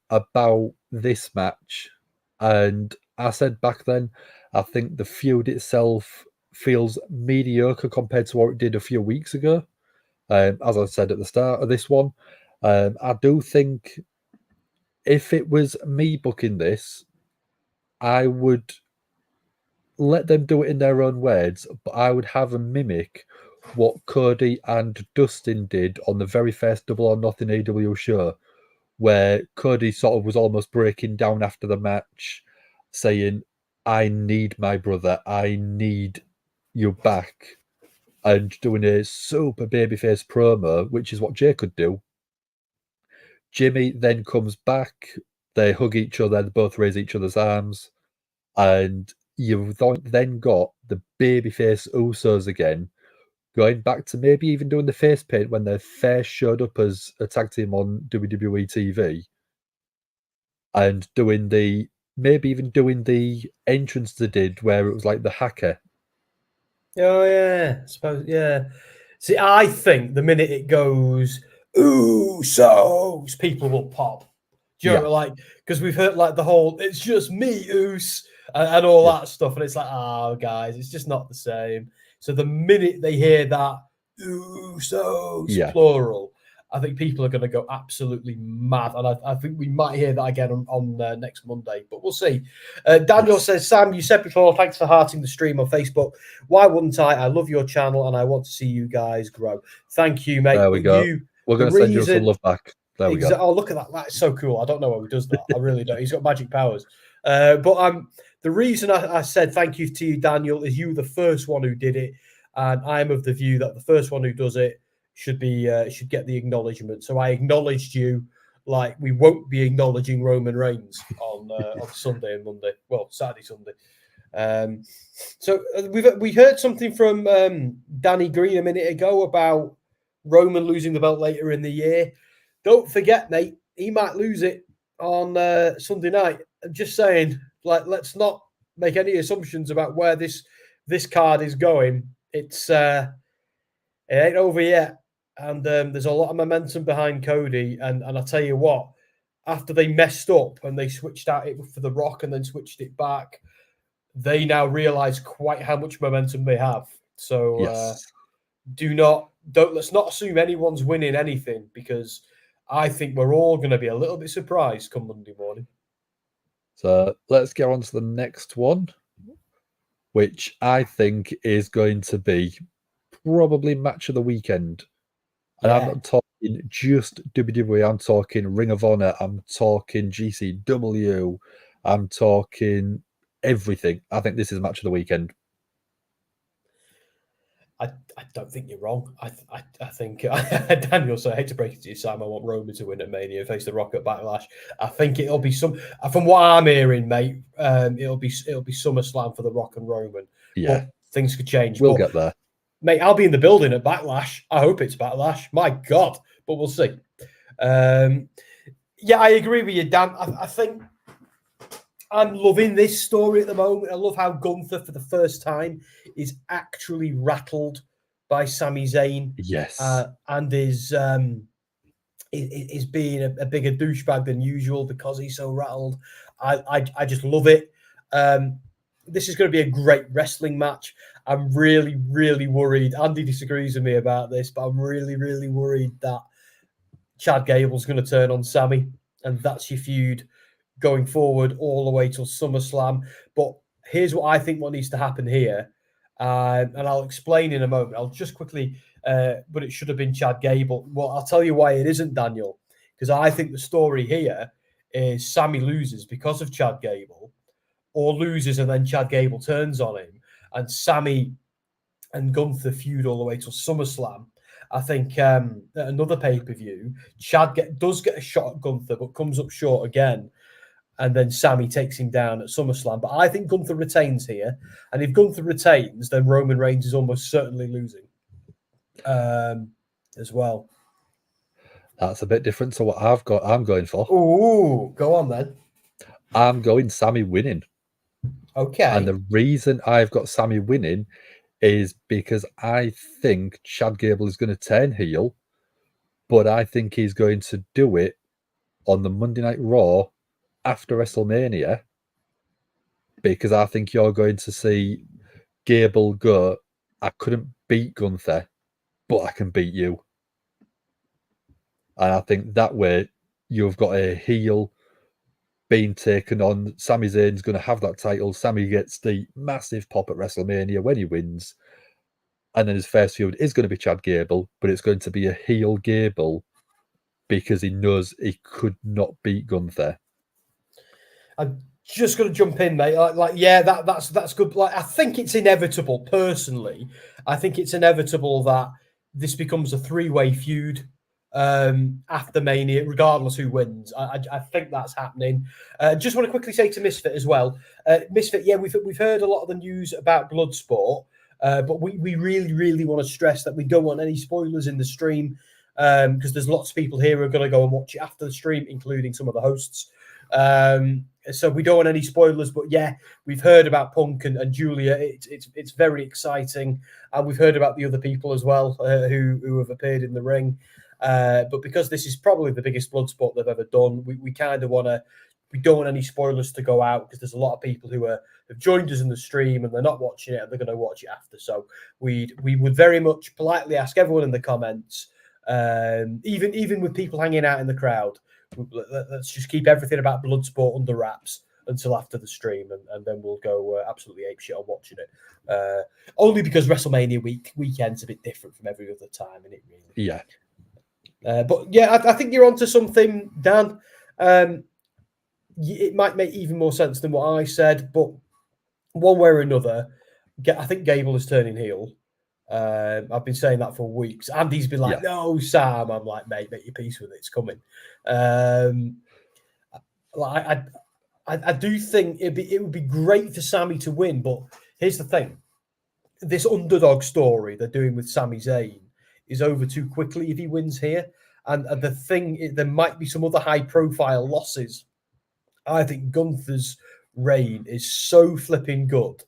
about this match. And I said back then, I think the feud itself feels mediocre compared to what it did a few weeks ago. As I said at the start of this one, I do think if it was me booking this, I would let them do it in their own words, but I would have them mimic what Cody and Dustin did on the very first Double or Nothing AEW show, where Cody sort of was almost breaking down after the match, saying, "I need my brother, I need you back," and doing a super babyface promo, which is what Jay could do. Jimmy then comes back, they hug each other, they both raise each other's arms, and you've then got the babyface Usos again, going back to maybe even doing the face paint when they first showed up as a tag team on WWE TV, and maybe even doing the entrance they did where it was like the hacker. Oh yeah, I suppose See, I think the minute it goes, Usos, people will pop. Do you know, like, because we've heard like the whole, it's just me, Us, and all that stuff. And it's like, oh, guys, it's just not the same. So the minute they hear that, Usos, plural, I think people are going to go absolutely mad. And I think we might hear that again on next Monday, but we'll see. Daniel says, Sam, you said before, thanks for hearting the stream on Facebook. Why wouldn't I? I love your channel and I want to see you guys grow. Thank you, mate. There we go. We're going to send you some love back. There we go. Oh, look at that. That's so cool. I don't know why he does that. I really don't. He's got magic powers. But the reason I said thank you to you, Daniel, is you were the first one who did it. And I'm of the view that the first one who does it should get the acknowledgement. So I acknowledged you, like we won't be acknowledging Roman Reigns on Sunday and Monday. Well, Saturday, Sunday. So we heard something from Danny Green a minute ago about Roman losing the belt later in the year. Don't forget, mate, he might lose it on Sunday night. I'm just saying, like, let's not make any assumptions about where this card is going. It ain't over yet. And there's a lot of momentum behind Cody. And I tell you what, after they messed up and they switched out it for The Rock and then switched it back, they now realize quite how much momentum they have. So let's not assume anyone's winning anything, because I think we're all going to be a little bit surprised come Monday morning. So let's get on to the next one, which I think is going to be probably match of the weekend. And I'm not talking just WWE, I'm talking Ring of Honor, I'm talking GCW, I'm talking everything. I think this is match of the weekend. I don't think you're wrong. I think Daniel said, I hate to break it to you, Sam, I want Roman to win at Mania and face The Rock at Backlash. I think it'll be from what I'm hearing, mate, it'll be SummerSlam for The Rock and Roman. Yeah. But things could change. We'll get there. Mate, I'll be in the building at Backlash. I hope it's Backlash. My God. But we'll see. Yeah, I agree with you, Dan. I think I'm loving this story at the moment. I love how Gunther, for the first time, is actually rattled by Sami Zayn. Yes. And is being a bigger douchebag than usual because he's so rattled. I just love it. This is going to be a great wrestling match. I'm really, really worried. Andy disagrees with me about this, but I'm really, really worried that Chad Gable's going to turn on Sami, and that's your feud going forward all the way till SummerSlam. But here's what I think what needs to happen here, and I'll explain in a moment. I'll just quickly, but it should have been Chad Gable. Well, I'll tell you why it isn't, Daniel, because I think the story here is Sami loses because of Chad Gable, or loses and then Chad Gable turns on him, and Sami and Gunther feud all the way till SummerSlam. I think at another pay-per-view, Chad does get a shot at Gunther, but comes up short again. And then Sami takes him down at SummerSlam. But I think Gunther retains here. And if Gunther retains, then Roman Reigns is almost certainly losing as well. That's a bit different to what I'm going for. Ooh, go on then. I'm going Sami winning. Okay. And the reason I've got Sami winning is because I think Chad Gable is going to turn heel, but I think he's going to do it on the Monday Night Raw after WrestleMania, because I think you're going to see Gable go, I couldn't beat Gunther, but I can beat you. And I think that way you've got a heel being taken on. Sami Zayn's going to have that title. Sami gets the massive pop at WrestleMania when he wins. And then his first feud is going to be Chad Gable, but it's going to be a heel Gable because he knows he could not beat Gunther. I'm just going to jump in, mate. That's good. Like, I think it's inevitable, personally. I think it's inevitable that this becomes a three-way feud after Mania, regardless who wins. I think that's happening. Just want to quickly say to Misfit as well. Misfit, yeah, we've heard a lot of the news about Bloodsport, but we really, really want to stress that we don't want any spoilers in the stream, because there's lots of people here who are going to go and watch it after the stream, including some of the hosts. So we don't want any spoilers, but yeah, we've heard about Punk and Julia. It's very exciting, and we've heard about the other people as well who have appeared in the ring. But because this is probably the biggest blood sport they've ever done, we kind of want to. We don't want any spoilers to go out because there's a lot of people who have joined us in the stream and they're not watching it and they're going to watch it after. So we would very much politely ask everyone in the comments, even with people hanging out in the crowd, let's just keep everything about Bloodsport under wraps until after the stream, and then we'll go absolutely apeshit on watching it. Only because WrestleMania weekend's a bit different from every other time, and it really. Yeah. But yeah, I think you're onto something, Dan. It might make even more sense than what I said, but one way or another, I think Gable is turning heel. I've been saying that for weeks. Andy's been like, "No, Sam." I'm like, "Mate, make your peace with it. It's coming." I do think it would be great for Sami to win, but here's the thing: this underdog story they're doing with Sami Zayn is over too quickly if he wins here. And the thing, there might be some other high-profile losses. I think Gunther's reign is so flipping good.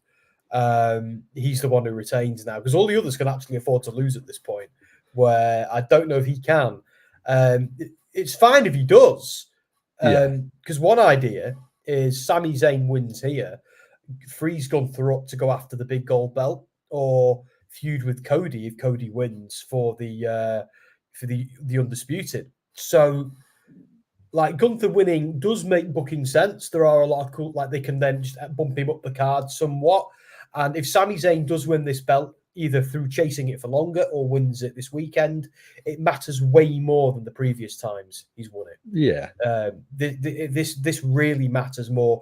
He's the one who retains now because all the others can actually afford to lose at this point, where I don't know if he can. It's fine if he does, because one idea is Sami Zayn wins here, frees Gunther up to go after the big gold belt, or feud with Cody if Cody wins for the undisputed. So, like, Gunther winning does make booking sense. There are a lot of cool, like, they can then just bump him up the card somewhat. And if Sami Zayn does win this belt, either through chasing it for longer or wins it this weekend, it matters way more than the previous times he's won it. Yeah. This really matters more.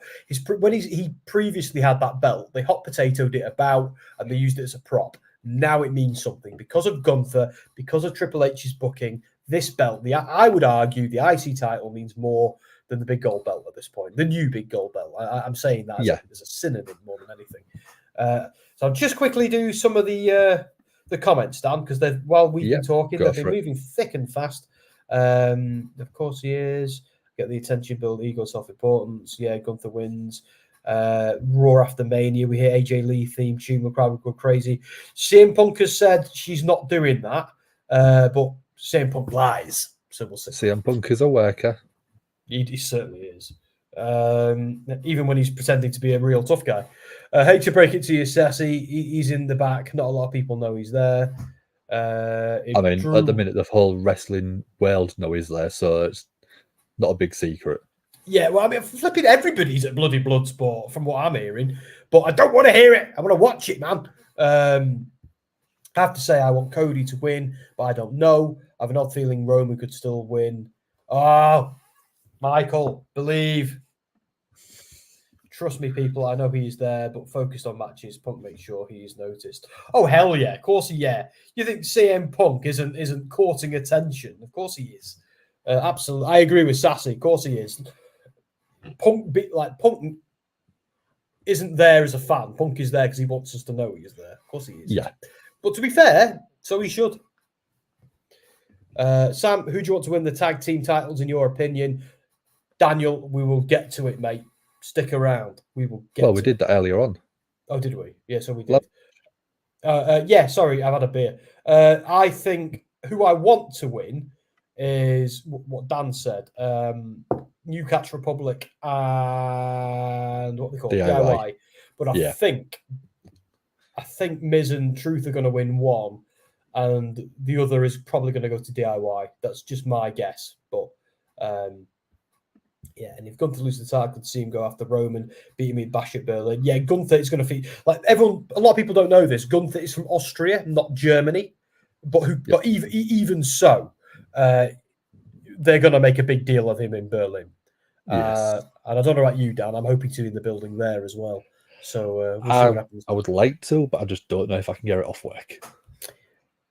When he previously had that belt, they hot potatoed it about and they used it as a prop. Now it means something because of Gunther, because of Triple H's booking. This belt, I would argue, the IC title means more than the big gold belt at this point. The new big gold belt. I'm saying that as a synonym more than anything. So I'll just quickly do some of the comments, Dan, because while we've been talking, they've been moving thick and fast. Of course, he is. Get the attention, build ego, self-importance. Yeah, Gunther wins. Raw after Mania, we hear AJ Lee theme tune. The crowd will go crazy. CM Punk has said she's not doing that, but CM Punk lies, so we'll see. CM Punk is a worker. He certainly is. Even when he's pretending to be a real tough guy. Hate to break it to you, Sassy. He's in the back. Not a lot of people know he's there. At the minute, the whole wrestling world know he's there, so it's not a big secret. Yeah, well, I mean, flipping everybody's at bloody Bloodsport from what I'm hearing, but I don't want to hear it. I want to watch it, man. I have to say I want Cody to win, but I don't know. I have an odd feeling Roman could still win. Oh, Michael, believe. Trust me, people. I know he's there, but focused on matches. Punk makes sure he is noticed. Oh, hell yeah. Of course he, yeah. You think CM Punk isn't courting attention? Of course he is. Absolutely. I agree with Sassy. Of course he is. Punk isn't there as a fan. Punk is there because he wants us to know he is there. Of course he is. Yeah. But to be fair, so he should. Sam, who do you want to win the tag team titles in your opinion? Daniel, we will get to it, mate. Stick around. We will get we did that earlier on. Oh, did we? Yeah, so we did. Yeah, sorry, I've had a beer. I think who I want to win is what Dan said. New Catch Republic and what they call DIY. But I think Miz and Truth are going to win one, and the other is probably going to go to DIY. That's just my guess. But yeah, and if Gunther loses the title, I could see him go after Roman, beat him in Bash at Berlin. Yeah, Gunther is going to feed like everyone. A lot of people don't know this. Gunther is from Austria, not Germany. But even so, they're going to make a big deal of him in Berlin. Yes. And I don't know about you, Dan. I'm hoping to be in the building there as well. So we'll see what happens. I would like to, but I just don't know if I can get it off work.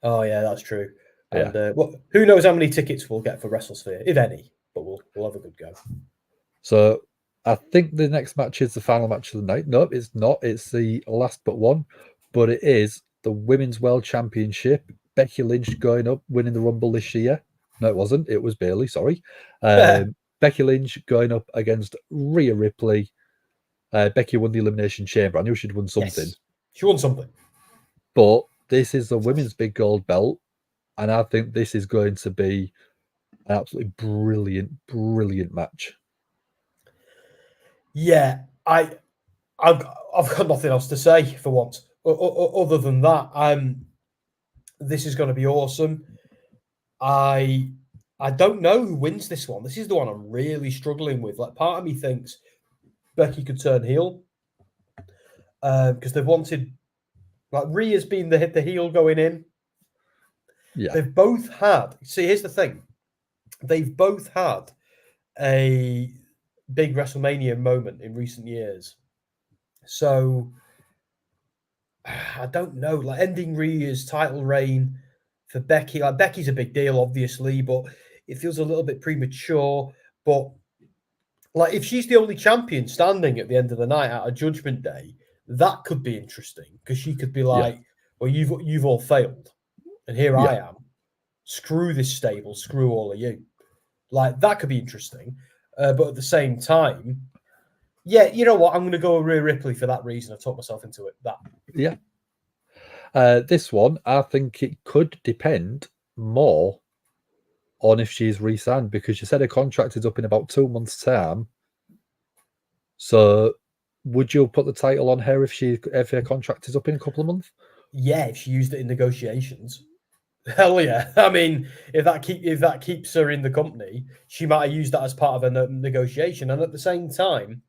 Oh yeah, that's true. And who knows how many tickets we'll get for WrestleSphere, if any. But we'll have a good go. So I think the next match is the final match of the night. No, it's not. It's the last but one. But it is the Women's World Championship. Becky Lynch going up, winning the Rumble this year. No, it wasn't. It was Bayley, sorry. Becky Lynch going up against Rhea Ripley. Becky won the Elimination Chamber. I knew she'd won something. Yes, she won something. But this is the women's big gold belt. And I think this is going to be an absolutely brilliant match. Yeah, I've got nothing else to say for once, other than that. This is going to be awesome. I don't know who wins this one. This is the one I'm really struggling with. Like, part of me thinks Becky could turn heel because they've wanted, like, Rhea's been the heel going in. Yeah, they've both had. See, here's the thing: they've both had a big WrestleMania moment in recent years. So I don't know. Like, ending Rhea's title reign for Becky. Like, Becky's a big deal, obviously, but it feels a little bit premature. But like, if she's the only champion standing at the end of the night at a Judgment Day, that could be interesting because she could be like, "Well, you've all failed, and here I am. Screw this stable. Screw all of you." Like, that could be interesting. But at the same time, yeah, you know what? I'm going to go with Rhea Ripley for that reason. I've talked myself into it. Yeah. This one, I think it could depend more on if she's re-signed, because she said her contract is up in about 2 months' time. So, would you put the title on her if her contract is up in a couple of months? Yeah, if she used it in negotiations. Hell yeah! I mean, if that keeps her in the company, she might have used that as part of a negotiation. And at the same time,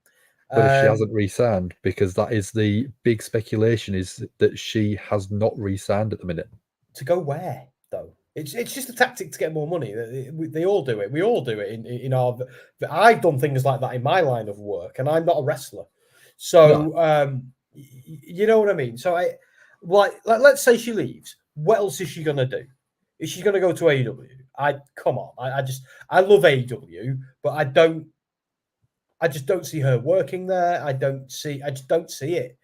but if she hasn't re-signed, because that is the big speculation, is that she has not re-signed at the minute. To go where, though? It's just a tactic to get more money. They all do it. We all do it in our. I've done things like that in my line of work, and I'm not a wrestler, so you know what I mean. So let's say she leaves. What else is she gonna do? Is she gonna go to AEW? Come on. I love AEW, but I just don't see her working there. I just don't see it.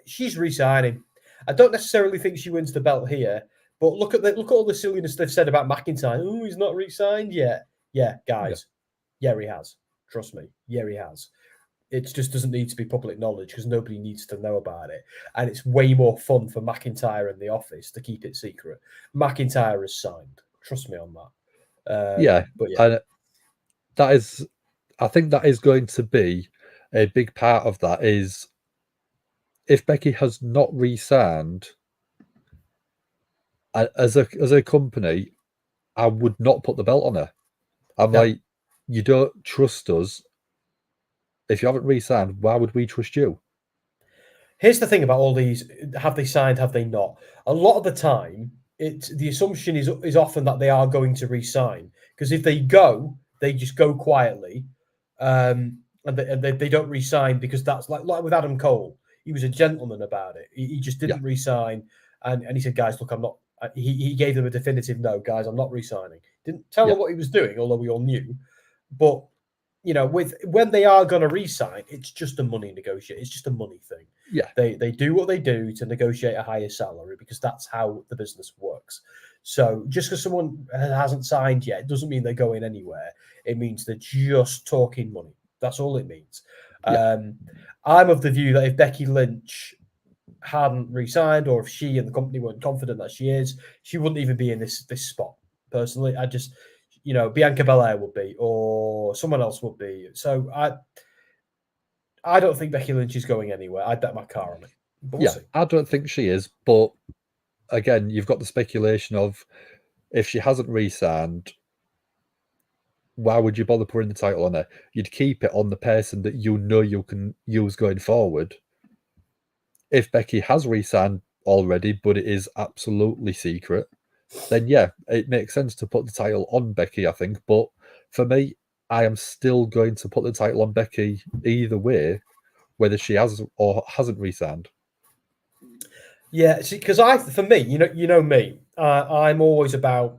She's resigning. I don't necessarily think she wins the belt here, but look at all the silliness they've said about McIntyre. Oh, he's not re-signed yet. Yeah, guys. Yeah, he has. Trust me. Yeah, he has. It just doesn't need to be public knowledge because nobody needs to know about it. And it's way more fun for McIntyre and the office to keep it secret. McIntyre is signed. Trust me on that. But yeah. And that is, I think that is going to be a big part of that, is if Becky has not re-signed as a company, I would not put the belt on her. I'm like, you don't trust us. If you haven't re-signed, why would we trust you? Here's the thing about all these: have they signed? Have they not? A lot of the time, the assumption is often that they are going to re-sign, because if they go, they just go quietly, and they don't re-sign, because that's like with Adam Cole. He was a gentleman about it. He just didn't re-sign, and he said, "Guys, look, I'm not." He gave them a definitive no, guys. I'm not re-signing. Didn't tell them what he was doing, although we all knew. But you know, when they are going to re-sign, it's just a money negotiation. It's just a money thing. Yeah, they do what they do to negotiate a higher salary, because that's how the business works. So just because someone hasn't signed yet, it doesn't mean they're going anywhere. It means they're just talking money. That's all it means. I'm of the view that if Becky Lynch hadn't re-signed, or if she and the company weren't confident that she is, she wouldn't even be in this spot. Personally, I just, Bianca Belair would be, or someone else would be. So I don't think Becky Lynch is going anywhere. I'd bet my car on it. But we'll see. I don't think she is. But again, you've got the speculation of, if she hasn't re-signed, why would you bother putting the title on her? You'd keep it on the person that you know you can use going forward. If Becky has re-signed already, but it is absolutely secret, then yeah, it makes sense to put the title on Becky, I think. But for me, I am still going to put the title on Becky either way, whether she has or hasn't re-signed. Yeah, because for me, you know me, I'm always about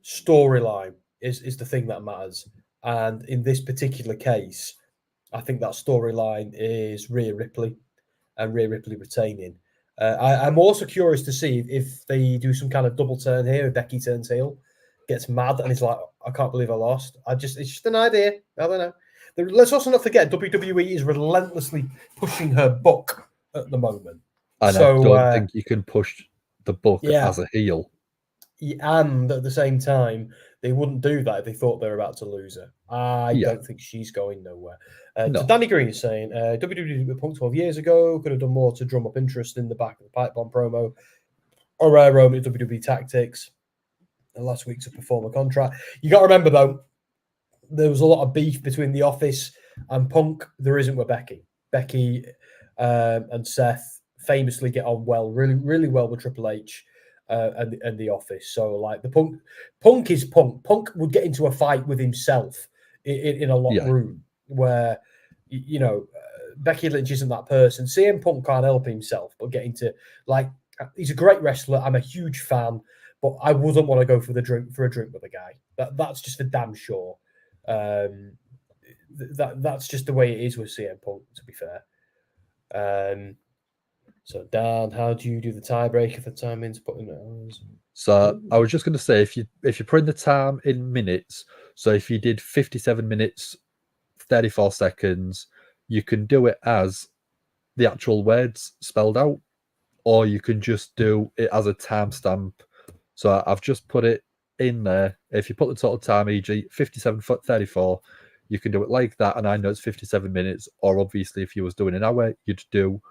storyline is the thing that matters. And in this particular case, I think that storyline is Rhea Ripley and Rhea Ripley retaining. I'm also curious to see if they do some kind of double turn here. If Becky turns heel, gets mad, and is like, I can't believe I lost. It's just an idea. I don't know. Let's also not forget WWE is relentlessly pushing her book at the moment. And I don't think you can push the book as a heel. And at the same time, they wouldn't do that if they thought they were about to lose her. I don't think she's going nowhere. No. So Danny Green is saying, WWE did Punk 12 years ago, could have done more to drum up interest in the back of the pipe bomb promo. Or Roman at WWE Tactics. And last week's a performer contract. You got to remember, though, there was a lot of beef between The Office and Punk. There isn't with Becky. Becky and Seth famously get on well, really, really well with Triple H and The Office. So, like, the Punk is Punk. Punk would get into a fight with himself in a locker room where, you know, Becky Lynch isn't that person. CM Punk can't help himself, but get into, like, he's a great wrestler. I'm a huge fan, but I wouldn't want to go for a drink with a guy. That's just for damn sure. That's just the way it is with CM Punk, to be fair. So Dan, how do you do the tiebreaker for timings? So I was just going to say, if you're putting the time in minutes, so if you did 57 minutes, 34 seconds, you can do it as the actual words spelled out, or you can just do it as a timestamp. So I've just put it in there. If you put the total time, e.g. 57:34, you can do it like that, and I know it's 57 minutes. Or obviously, if you was doing an hour, you'd do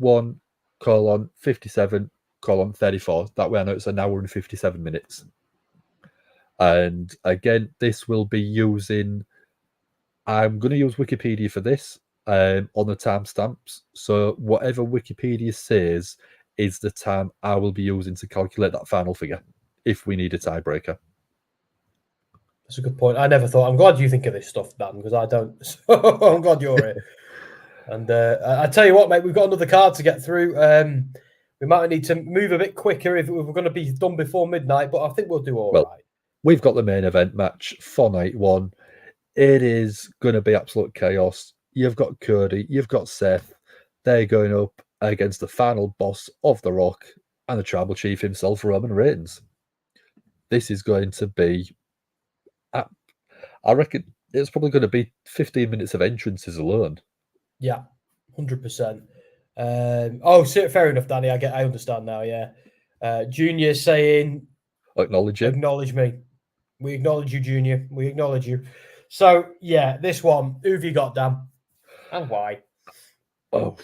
1:57:34. That way I know it's an hour and 57 minutes. And again, this will be using, I'm going to use Wikipedia for this on the timestamps. So whatever Wikipedia says is the time I will be using to calculate that final figure if we need a tiebreaker. That's a good point. I never thought. I'm glad you think of this stuff, Dan, because I don't. So I'm glad you're here. And I tell you what, mate, we've got another card to get through. We might need to move a bit quicker if we're going to be done before midnight, but I think we'll do all right. We've got the main event match for night one. It is going to be absolute chaos. You've got Cody, you've got Seth. They're going up against the final boss of The Rock and the tribal chief himself, Roman Reigns. This is going to be, I reckon it's probably going to be 15 minutes of entrances alone. Yeah, 100%. Fair enough, Danny. I understand now. Yeah, Junior saying, acknowledge me. We acknowledge you, Junior. We acknowledge you. So yeah, this one. Who have you got, Dan? And why? Oh,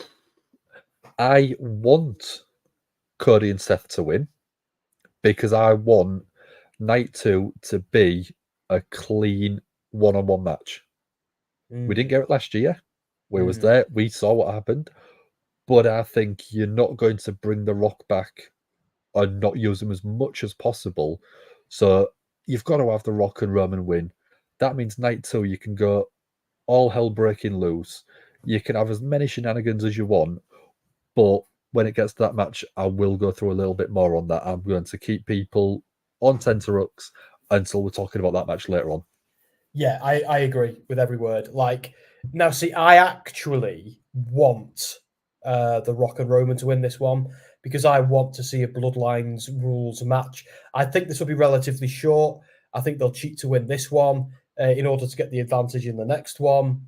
I want Cody and Seth to win because I want night two to be a clean one-on-one match. We didn't get it last year. We was there. We saw what happened. But I think you're not going to bring The Rock back and not use him as much as possible. So you've got to have The Rock and Roman win. That means night two, you can go all hell breaking loose. You can have as many shenanigans as you want. But when it gets to that match, I will go through a little bit more on that. I'm going to keep people on tenterhooks until we're talking about that match later on. Yeah, I agree with every word. Like, now, see, I actually want The Rock and Roman to win this one because I want to see a Bloodlines rules match. I think this will be relatively short. I think they'll cheat to win this one in order to get the advantage in the next one.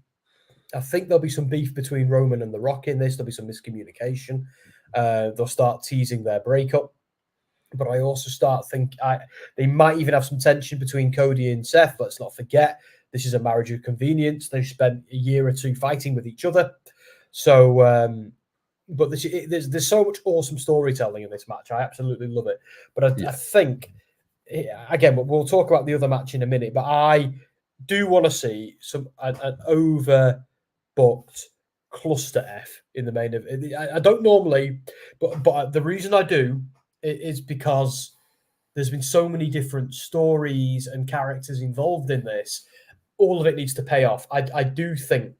I think there'll be some beef between Roman and The Rock in this. There'll be some miscommunication. They'll start teasing their breakup. But I also start thinking they might even have some tension between Cody and Seth. Let's not forget, this is a marriage of convenience. They've spent a year or two fighting with each other. So, but there's so much awesome storytelling in this match. I absolutely love it. But I think, again, we'll talk about the other match in a minute, but I do want to see an overbooked cluster F in the main event. I don't normally, but the reason I do is because there's been so many different stories and characters involved in this. All of it needs to pay off. I do think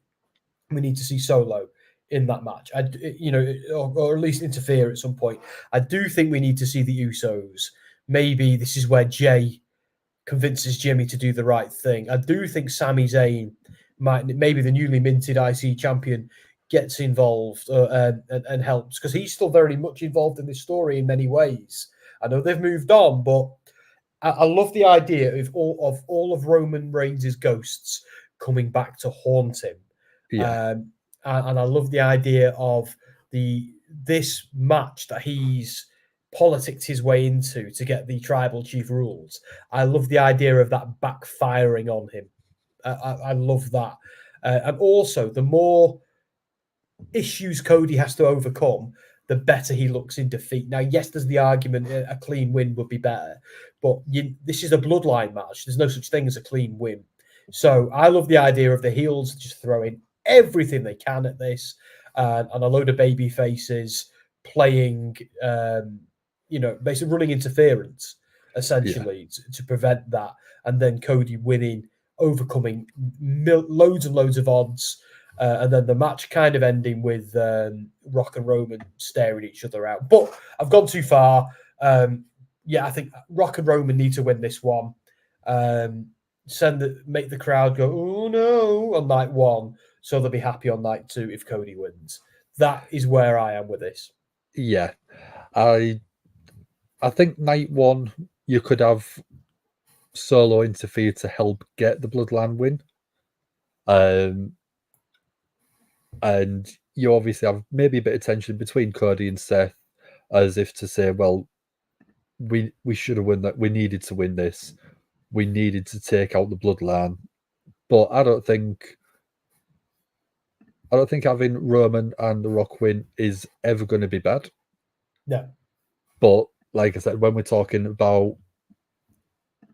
we need to see Solo in that match. Or at least interfere at some point. I do think we need to see the Usos. Maybe this is where Jay convinces Jimmy to do the right thing. I do think Sami Zayn maybe the newly minted IC champion, gets involved and helps, because he's still very much involved in this story in many ways. I know they've moved on, but I love the idea of all of Roman Reigns' ghosts coming back to haunt him. Yeah. And I love the idea of this match that he's politicked his way into to get the tribal chief rules. I love the idea of that backfiring on him. I love that. And also, the more issues Cody has to overcome, the better he looks in defeat. Now, yes, there's the argument a clean win would be better, but this is a bloodline match. There's no such thing as a clean win. So I love the idea of the heels just throwing everything they can at this, and a load of baby faces playing, basically running interference, essentially, to prevent that. And then Cody winning, overcoming loads and loads of odds. And then the match kind of ending with Rock and Roman staring each other out. But I've gone too far. I think Rock and Roman need to win this one. Make the crowd go, oh no, on night one, so they'll be happy on night two if Cody wins. That is where I am with this. Yeah, I think night one you could have Solo interfere to help get the Bloodline win. And you obviously have maybe a bit of tension between Cody and Seth, as if to say, well, we should have won that. We needed to win this. We needed to take out the Bloodline. But I don't think having Roman and The Rock win is ever going to be bad. No. But like I said, when we're talking about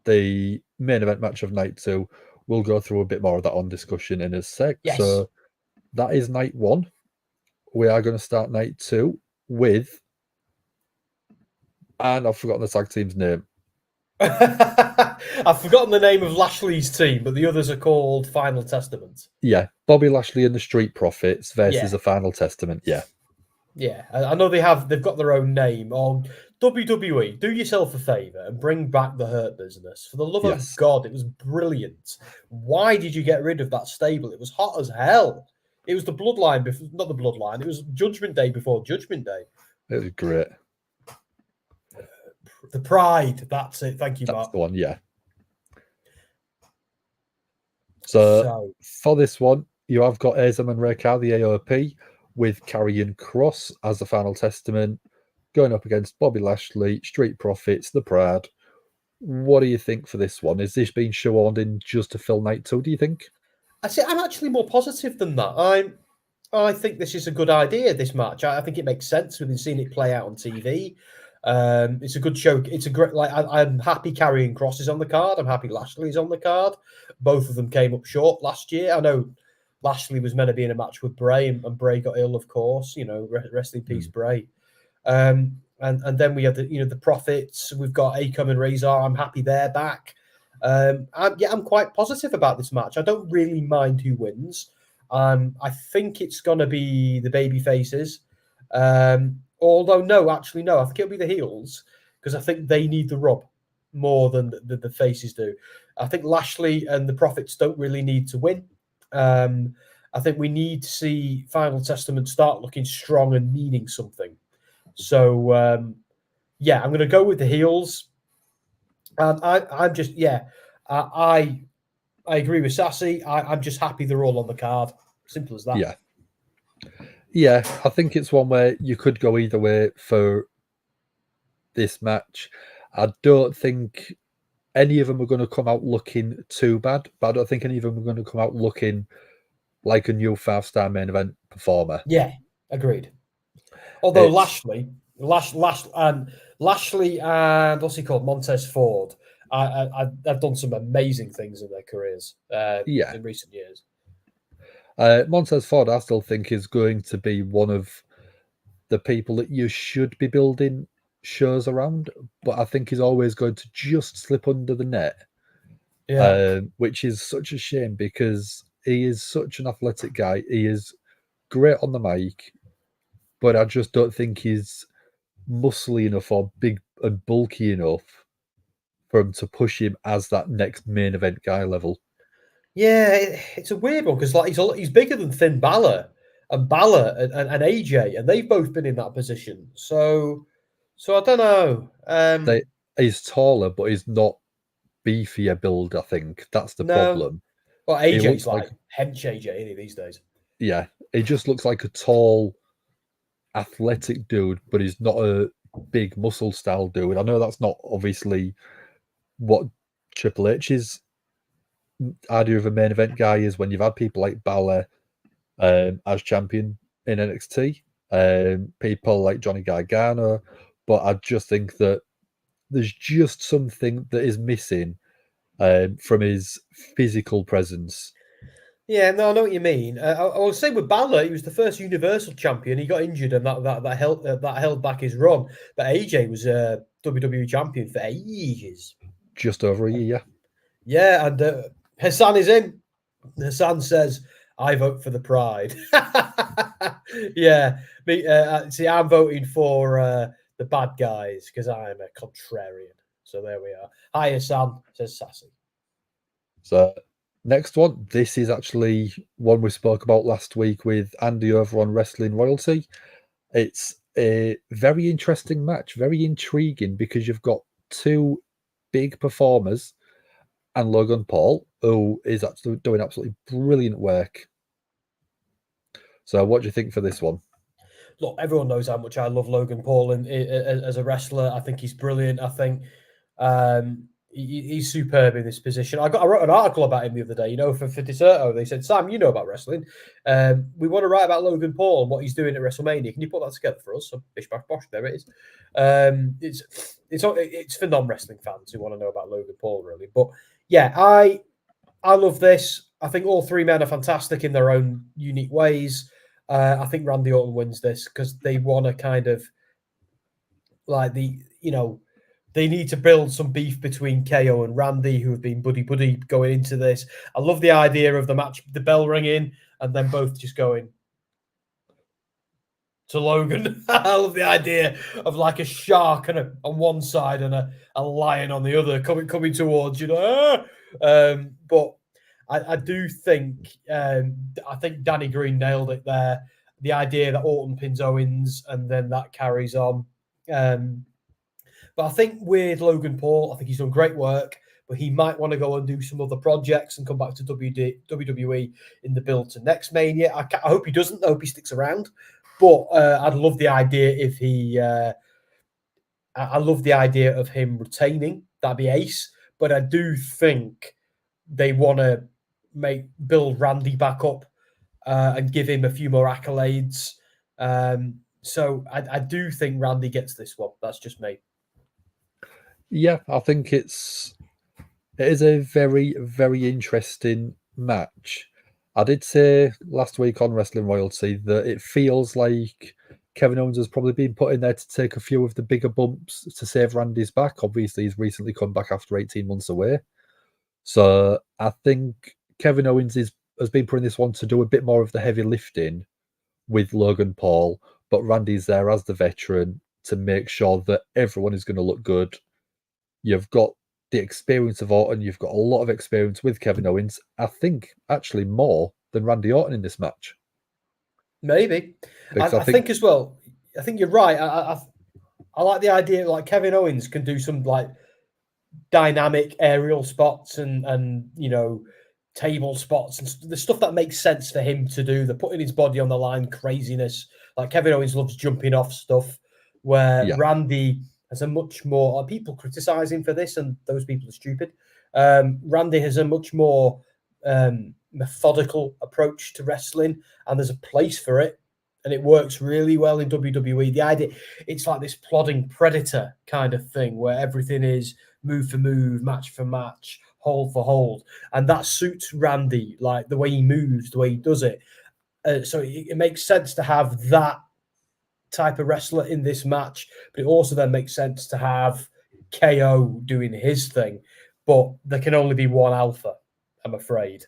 the main event match of night two, we'll go through a bit more of that on discussion in a sec. Yes. So that is night one. We are going to start night two with, and I've forgotten the tag team's name. I've forgotten the name of Lashley's team, but the others are called Final Testament. Yeah, Bobby Lashley and the Street Profits versus the Final Testament. Yeah. Yeah, I know they've got their own name. On WWE, do yourself a favor and bring back the Hurt Business. For the love of God, it was brilliant. Why did you get rid of that stable? It was hot as hell. It was the Bloodline before, not the Bloodline. It was Judgment Day before Judgment Day. It was great. The Pride. That's it. Thank you, Mark. That's the one. Yeah. So for this one, you have got Azam and Raykar, the AOP, with Karrion Kross as the Final Testament, going up against Bobby Lashley, Street Profits, the Pride. What do you think for this one? Is this being shoehorned in just to fill night two, do you think? I'm actually more positive than that. I think this is a good idea, this match. I think it makes sense. We've been seeing it play out on TV. It's a good show. It's a great, I'm happy Karrion Kross is on the card. I'm happy Lashley's on the card. Both of them came up short last year. I know Lashley was meant to be in a match with Bray, and Bray got ill, of course. Rest in peace, Bray. And then we have the Profits. We've got Akam and Razor. I'm happy they're back. I'm quite positive about this match. I don't really mind who wins. I think it's going to be the baby faces. Although, no, I think it'll be the heels, because I think they need the rub more than the faces do. I think Lashley and the Profits don't really need to win. I think we need to see Final Testament start looking strong and meaning something. So, I'm going to go with the heels. And I agree with Sassy. I'm just happy they're all on the card. Simple as that. Yeah. Yeah, I think it's one where you could go either way for this match. I don't think any of them are going to come out looking too bad, but I don't think any of them are going to come out looking like a new 5-star main event performer. Yeah, agreed. Although Lashley and what's he called, Montez Ford, I've done some amazing things in their careers. In recent years. Montez Ford, I still think, is going to be one of the people that you should be building shows around, but I think he's always going to just slip under the net. Yeah. Which is such a shame, because he is such an athletic guy. He is great on the mic, but I just don't think he's muscly enough or big and bulky enough for him to push him as that next main event guy level. Yeah, it's a weird one, because he's bigger than Finn Balor and AJ, and they've both been in that position. So I don't know. He's taller, but he's not beefier build. I think that's the problem. Well, He AJ's looks like hench AJ, isn't he, these days? Yeah, he just looks like a tall, athletic dude, but he's not a big muscle style dude. I know that's not obviously what Triple H's idea of a main event guy is when you've had people like Balor as champion in NXT, people like Johnny Gargano, but I just think that there's just something that is missing from his physical presence. Yeah, no, I know what you mean. I will say with Balor, he was the first Universal Champion. He got injured, and that held back his run. But AJ was a WWE Champion for ages. Just over a year, yeah. And Hassan is in. Hassan says, "I vote for the Pride." yeah, me. See, I'm voting for the bad guys because I'm a contrarian. So there we are. Hi, Hassan, says Sassy. So next one, this is actually one we spoke about last week with Andy over on Wrestling Royalty. It's a very interesting match, very intriguing because you've got two big performers and Logan Paul, who is actually doing absolutely brilliant work. So what do you think for this one? Look, everyone knows how much I love Logan Paul as a wrestler. I think he's brilliant. I think he's superb in this position. I wrote an article about him the other day, for Deserto. They said, Sam, you know about wrestling. We want to write about Logan Paul and what he's doing at WrestleMania. Can you put that together for us? So bish bash bosh, there it is. It's for non-wrestling fans who want to know about Logan Paul, really. But yeah, I love this. I think all three men are fantastic in their own unique ways. I think Randy Orton wins this because they want to kind of they need to build some beef between KO and Randy, who have been buddy going into this. I love the idea of the match, the bell ringing, and then both just going to Logan. I love the idea of like a shark on one side and a lion on the other coming towards but I do think I think Danny Green nailed it there. The idea that Orton pins Owens and then that carries on. But I think with Logan Paul, I think he's done great work, but he might want to go and do some other projects and come back to WWE in the build to next Mania. I hope he doesn't. I hope he sticks around. But I'd love the idea if he. I love the idea of him retaining. That'd be ace. But I do think they want to build Randy back up and give him a few more accolades. So I do think Randy gets this one. That's just me. Yeah, I think it is a very, very interesting match. I did say last week on Wrestling Royalty that it feels like Kevin Owens has probably been put in there to take a few of the bigger bumps to save Randy's back. Obviously, he's recently come back after 18 months away. So I think Kevin Owens has been put in this one to do a bit more of the heavy lifting with Logan Paul, but Randy's there as the veteran to make sure that everyone is going to look good. You've got the experience of Orton. You've got a lot of experience with Kevin Owens. I think actually more than Randy Orton in this match. Maybe. I think as well. I think you're right. I like the idea like Kevin Owens can do some like dynamic aerial spots and table spots and the stuff that makes sense for him to do. The putting his body on the line craziness. Like Kevin Owens loves jumping off stuff where Randy has a much more people criticize him for this and those people are stupid. Randy has a much more methodical approach to wrestling and there's a place for it and it works really well in WWE. The idea, it's like this plodding predator kind of thing where everything is move for move, match for match, hold for hold. And that suits Randy, like the way he moves, the way he does it. So it makes sense to have that type of wrestler in this match, but it also then makes sense to have KO doing his thing. But there can only be one alpha, I'm afraid.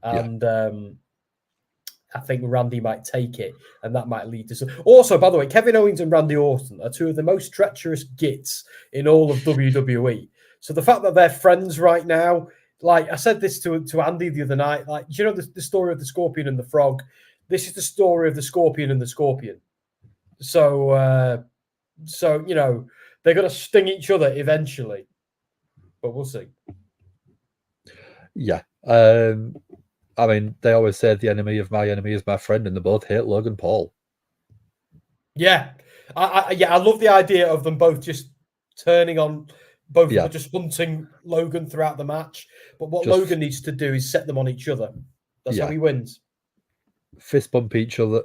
And I think Randy might take it, and that might lead to some. Also, by the way, Kevin Owens and Randy Orton are two of the most treacherous gits in all of WWE. So the fact that they're friends right now, like I said this to Andy the other night, like, do you know the story of the Scorpion and the Frog? This is the story of the Scorpion and the Scorpion. So They're going to sting each other eventually, but we'll see. Yeah. I mean, they always say the enemy of my enemy is my friend, and they both hate Logan Paul. Yeah. I love the idea of them both just turning on, both of them just hunting Logan throughout the match. But what Logan needs to do is set them on each other. That's how he wins. Fist bump each other.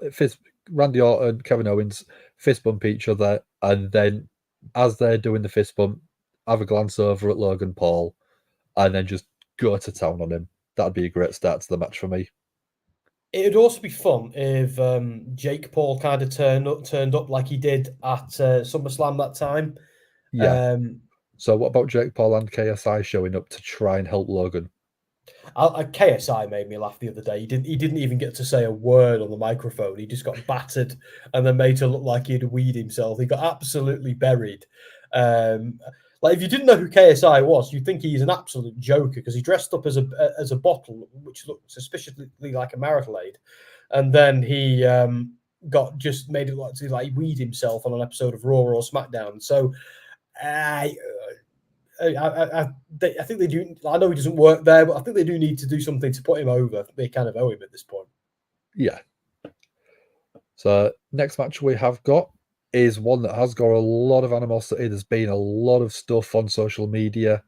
Randy Orton, Kevin Owens, fist bump each other, and then as they're doing the fist bump, have a glance over at Logan Paul, and then just go to town on him. That'd be a great start to the match for me. It'd also be fun if Jake Paul kind of turned up like he did at SummerSlam that time. Yeah. So what about Jake Paul and KSI showing up to try and help Logan? KSI made me laugh the other day. He didn't even get to say a word on the microphone. He just got battered and then made to look like he'd weed himself. He got absolutely buried. Like if you didn't know who KSI was, you'd think he's an absolute joker because he dressed up as a bottle, which looked suspiciously like a marital aid, and then he just made it look like he weed himself on an episode of Raw or SmackDown. So I think they do. I know he doesn't work there, but I think they do need to do something to put him over. They kind of owe him at this point. Yeah. So next match we have got is one that has got a lot of animosity. There's been a lot of stuff on social media.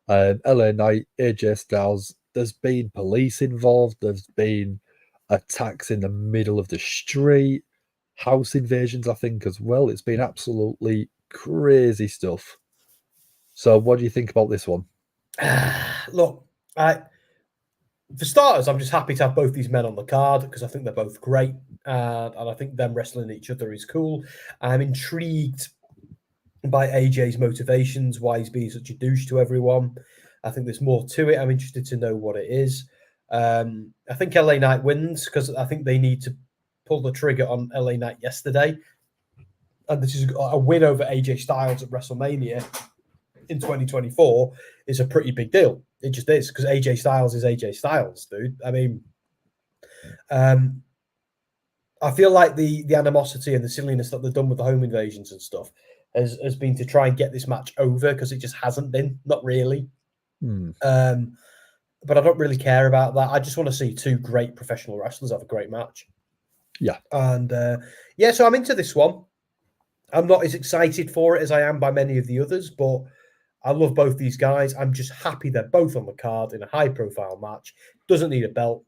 LA Knight, AJ Styles. There's been police involved. There's been attacks in the middle of the street, house invasions, I think, as well. It's been absolutely crazy stuff. So what do you think about this one? Look, for starters, I'm just happy to have both these men on the card because I think they're both great. And I think them wrestling each other is cool. I'm intrigued by AJ's motivations, why he's being such a douche to everyone. I think there's more to it. I'm interested to know what it is. I think LA Knight wins because I think they need to pull the trigger on LA Knight yesterday. And this is a win over AJ Styles at WrestleMania in 2024 is a pretty big deal. It just is because AJ Styles is AJ Styles, dude. I mean, I feel like the animosity and the silliness that they've done with the home invasions and stuff has been to try and get this match over because it just hasn't been, not really. But I don't really care about that. I just want to see two great professional wrestlers have a great match. Yeah. And so I'm into this one. I'm not as excited for it as I am by many of the others, but I love both these guys. I'm just happy they're both on the card in a high-profile match. Doesn't need a belt.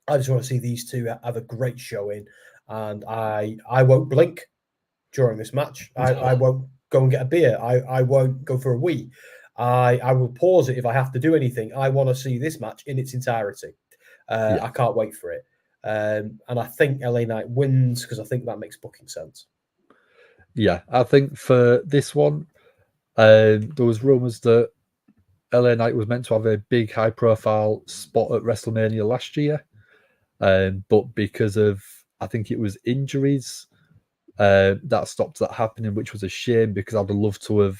I just want to see these two have a great showing, and I won't blink during this match. I won't go and get a beer. I won't go for a wee. I will pause it if I have to do anything. I want to see this match in its entirety. I can't wait for it. And I think LA Knight wins because I think that makes booking sense. Yeah, I think for this one, there was rumours that LA Knight was meant to have a big high-profile spot at WrestleMania last year, but because of, I think it was injuries, that stopped that happening, which was a shame because I'd have loved to have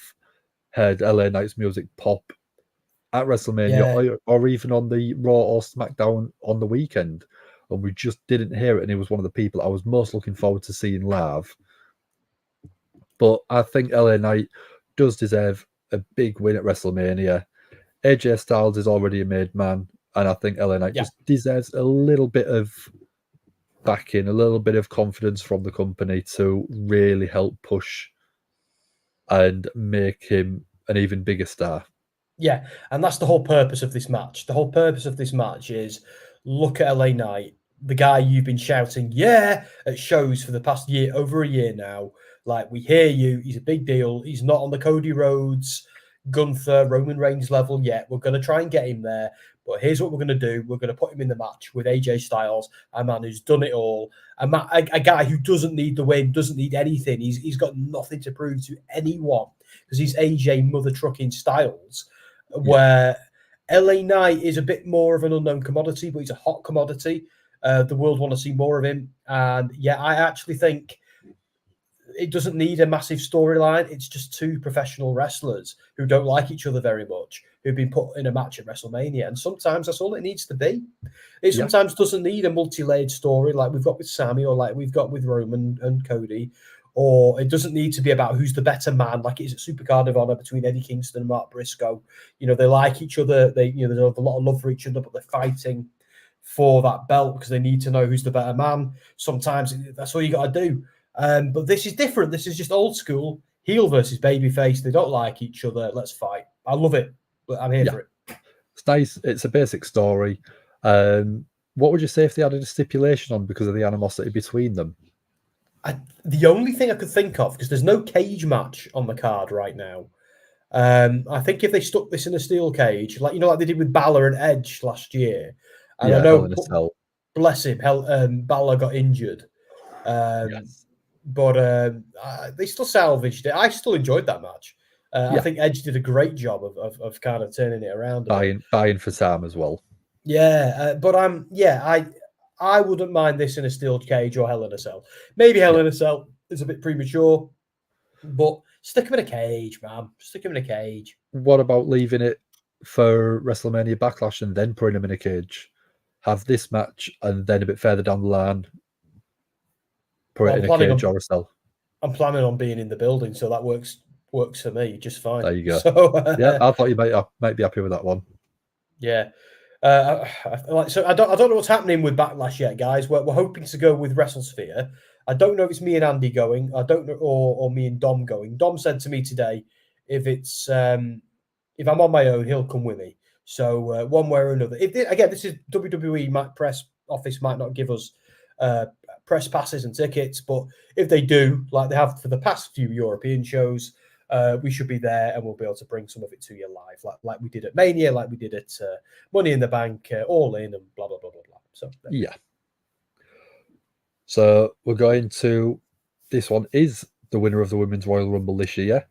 heard LA Knight's music pop at WrestleMania or even on the Raw or SmackDown on the weekend, and we just didn't hear it, and he was one of the people I was most looking forward to seeing live. But I think LA Knight does deserve a big win at WrestleMania. AJ Styles is already a made man, and I think LA Knight just deserves a little bit of backing, a little bit of confidence from the company to really help push and make him an even bigger star. Yeah, and that's the whole purpose of this match. The whole purpose of this match is look at LA Knight, the guy you've been shouting, at shows for the past year, over a year now. Like, we hear you. He's a big deal. He's not on the Cody Rhodes, Gunther, Roman Reigns level yet. We're going to try and get him there. But here's what we're going to do. We're going to put him in the match with AJ Styles, a man who's done it all, a guy who doesn't need the win, doesn't need anything. He's got nothing to prove to anyone because he's AJ mother trucking Styles, where LA Knight is a bit more of an unknown commodity, but he's a hot commodity. The world want to see more of him. And I actually think it doesn't need a massive storyline. It's just two professional wrestlers who don't like each other very much, who've been put in a match at WrestleMania. And sometimes that's all it needs to be. It sometimes doesn't need a multi-layered story like we've got with Sammy or like we've got with Roman and Cody, or it doesn't need to be about who's the better man, like it's a Supercard of Honor between Eddie Kingston and Mark Briscoe. You know, they like each other. They, you know, there's a lot of love for each other, but they're fighting for that belt because they need to know who's the better man. Sometimes that's all you got to do. But this is different. This is just old school heel versus babyface. They don't like each other. Let's fight. I love it. But I'm here for it. It's nice. It's a basic story. What would you say if they added a stipulation on because of the animosity between them? The only thing I could think of, because there's no cage match on the card right now. I think if they stuck this in a steel cage, like they did with Balor and Edge last year, and I know, bless him, Balor got injured, but they still salvaged it. I still enjoyed that match. I think Edge did a great job of kind of turning it around. Buying for Sam as well. Yeah, but I wouldn't mind this in a steel cage or Hell in a Cell. Maybe Hell in a Cell is a bit premature, but stick him in a cage, man. Stick him in a cage. What about leaving it for WrestleMania Backlash and then putting him in a cage? Have this match and then a bit further down the line, put it in a cage or a cell. I'm planning on being in the building, so that works for me just fine. There you go. So, I thought you might be happy with that one. Yeah. So I don't know what's happening with Backlash yet, guys. We're hoping to go with WrestleSphere. I don't know if it's me and Andy going. I don't know, or me and Dom going. Dom said to me today, if I'm on my own, he'll come with me. So one way or another. Again, this is WWE press office might not give us press passes and tickets, but if they do, like they have for the past few European shows, we should be there and we'll be able to bring some of it to you live, like we did at Mania, like we did at Money in the Bank, All In, and blah, blah, blah, blah, blah. So, yeah. So we're going to, this one is the winner of the Women's Royal Rumble this year.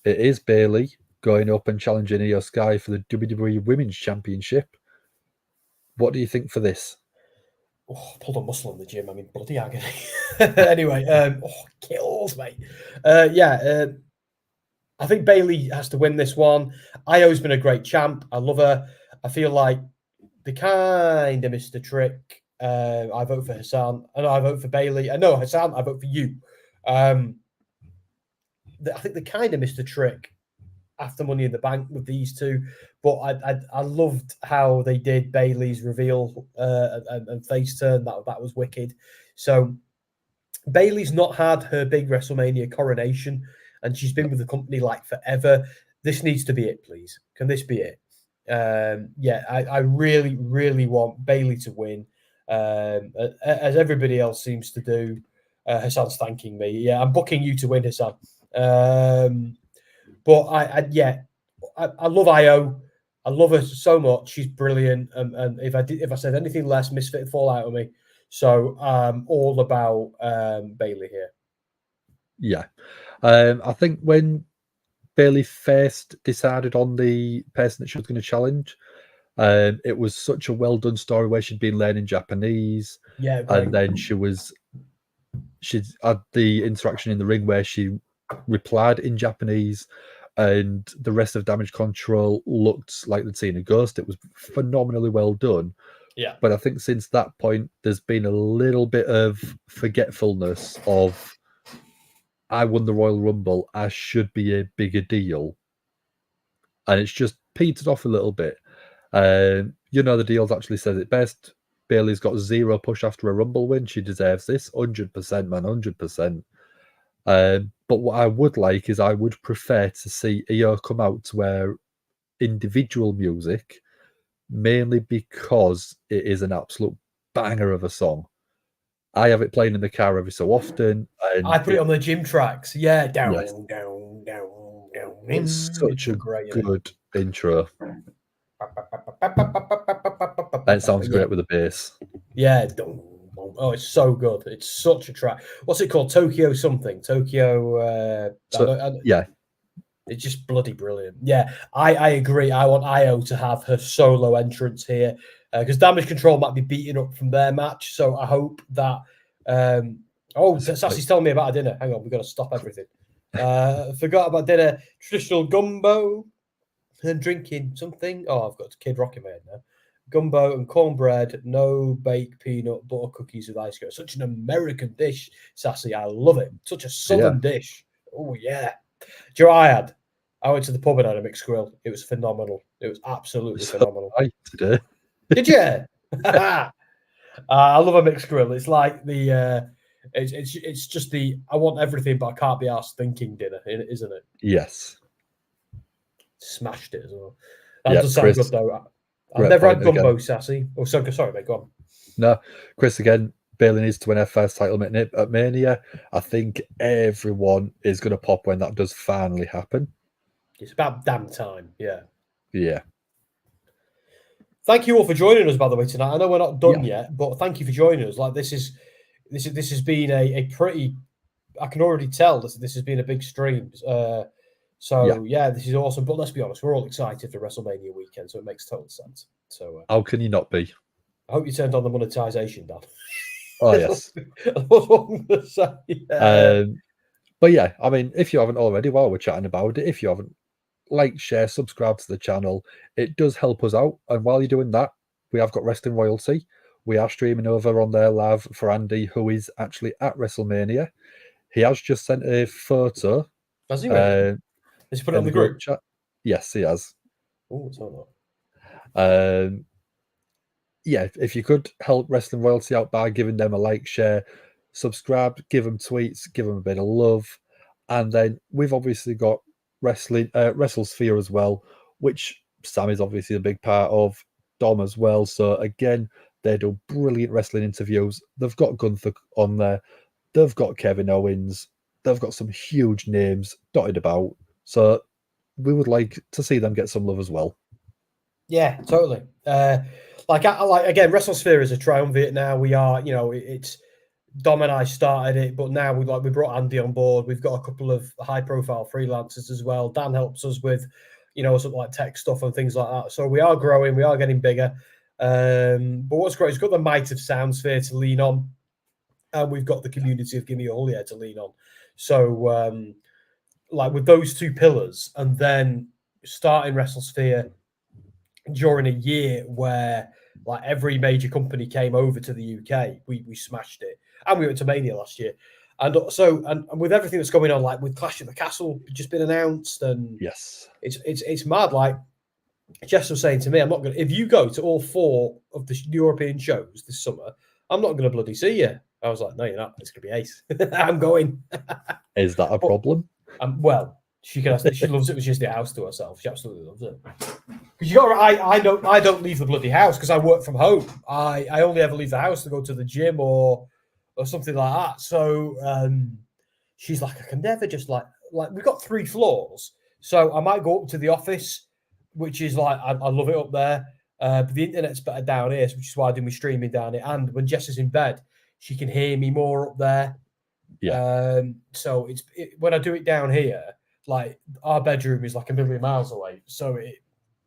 It is Bayley going up and challenging Io Sky for the WWE Women's Championship. What do you think for this? Oh, I pulled a muscle in the gym. I mean, bloody agony. Anyway, kills, mate. I think Bayley has to win this one. Io's been a great champ. I love her. I feel like they kind of missed a trick. I vote for Hassan. I know I vote for Bayley. No, Hassan, I vote for you. I think they kind of missed a trick after Money in the Bank with these two. But I loved how they did Bayley's reveal and face turn. That was wicked. So Bayley's not had her big WrestleMania coronation, and she's been with the company like forever. This needs to be it, please. Can this be it? I really, really want Bayley to win, as everybody else seems to do. Hassan's thanking me. Yeah, I'm booking you to win, Hassan. But I love Io. I love her so much. She's brilliant. And if I said anything less, Misfit fall out of me. So all about Bayley here. Yeah. I think when Bayley first decided on the person that she was going to challenge, it was such a well done story where she'd been learning Japanese. Yeah, great. And then she'd had the interaction in the ring where she replied in Japanese, and the rest of Damage Control looked like they'd seen a ghost. It was phenomenally well done. Yeah. But I think since that point, there's been a little bit of forgetfulness of, I won the Royal Rumble, I should be a bigger deal. And it's just petered off a little bit. The deals actually says it best. Bayley's got zero push after a Rumble win. She deserves this. 100%, man, 100%. But what I would like is I would prefer to see Io come out to wear individual music, mainly because it is an absolute banger of a song. I have it playing in the car every so often. And I put it on the gym tracks. Yeah, down. It's such a great good intro. And it sounds great with the bass. Yeah. Oh, it's so good. It's such a track. What's it called? Tokyo something. Tokyo. Yeah. It's just bloody brilliant. Yeah, I agree. I want Io to have her solo entrance here because Damage Control might be beaten up from their match. So I hope that. Sassy's telling me about a dinner. Hang on, we've got to stop everything. Forgot about dinner. Traditional gumbo and drinking something. Oh, I've got Kid Rock in my head now. gumbo and cornbread, no baked peanut butter cookies with ice cream. Such an American dish, Sassy. I love it. Such a southern dish. Oh, yeah. Do you know what I had? I went to the pub and had a mixed grill. It was phenomenal. It was absolutely phenomenal. Today. Did you? I love a mixed grill. It's like the it's just the I want everything, but I can't be asked thinking dinner, isn't it? Yes. Smashed it as well. That does sound good though. I've never had gumbo, Sassy. Oh, sorry, mate. Go on. No, Chris again. Bailey needs to win her first title at Mania. I think everyone is going to pop when that does finally happen. It's about damn time. Yeah. Yeah. Thank you all for joining us, by the way, tonight. I know we're not done yet, but thank you for joining us. Like this has been a pretty. I can already tell this has been a big stream. So yeah, this is awesome. But let's be honest, we're all excited for WrestleMania weekend, so it makes total sense. So how can you not be? I hope you turned on the monetization, Dan. Oh yes. But yeah, I mean, if you haven't already, while we're chatting about it, if you haven't, like, share, subscribe to the channel. It does help us out. And while you're doing that, we have got Wrestling Royalty. We are streaming over on their live for Andy, who is actually at WrestleMania. He has just sent a photo. Has he really? Has he put it on the group chat? Yes, he has. Oh, it's not. Yeah, if you could help Wrestling Royalty out by giving them a like, share, subscribe, give them tweets, give them a bit of love. And then we've obviously got WrestleSphere as well, which Sam is obviously a big part of, Dom as well. So again, they do brilliant wrestling interviews. They've got Gunther on there. They've got Kevin Owens. They've got some huge names dotted about. So we would like to see them get some love as well. Yeah, totally. Like again, WrestleSphere is a triumvirate now. We are, it's Dom and I started it, but now we brought Andy on board. We've got a couple of high-profile freelancers as well. Dan helps us with, something like tech stuff and things like that. So we are growing, we are getting bigger. But what's great is we've got the might of Soundsphere to lean on, and we've got the community of Gimme a Hull to lean on. So, like with those two pillars, and then starting WrestleSphere during a year where like every major company came over to the UK, we smashed it, and we went to Mania last year, and with everything that's going on, like with Clash of the Castle just been announced, and yes, it's mad. Like Jess was saying to me, I'm not gonna. If you go to all 4 of the European shows this summer, I'm not gonna bloody see you. I was like, no, you're not. It's gonna be ace. I'm going. Is that a problem? Well, she loves it. When she has the house to herself. She absolutely loves it. Because I don't leave the bloody house because I work from home. I only ever leave the house to go to the gym or something like that. So she's like, I can never just like we've got 3 floors, so I might go up to the office, which is like I love it up there. But the internet's better down here, which is why I do my streaming down here. And when Jess is in bed, she can hear me more up there. Yeah. So when I do it down here, like our bedroom is like a million miles away, so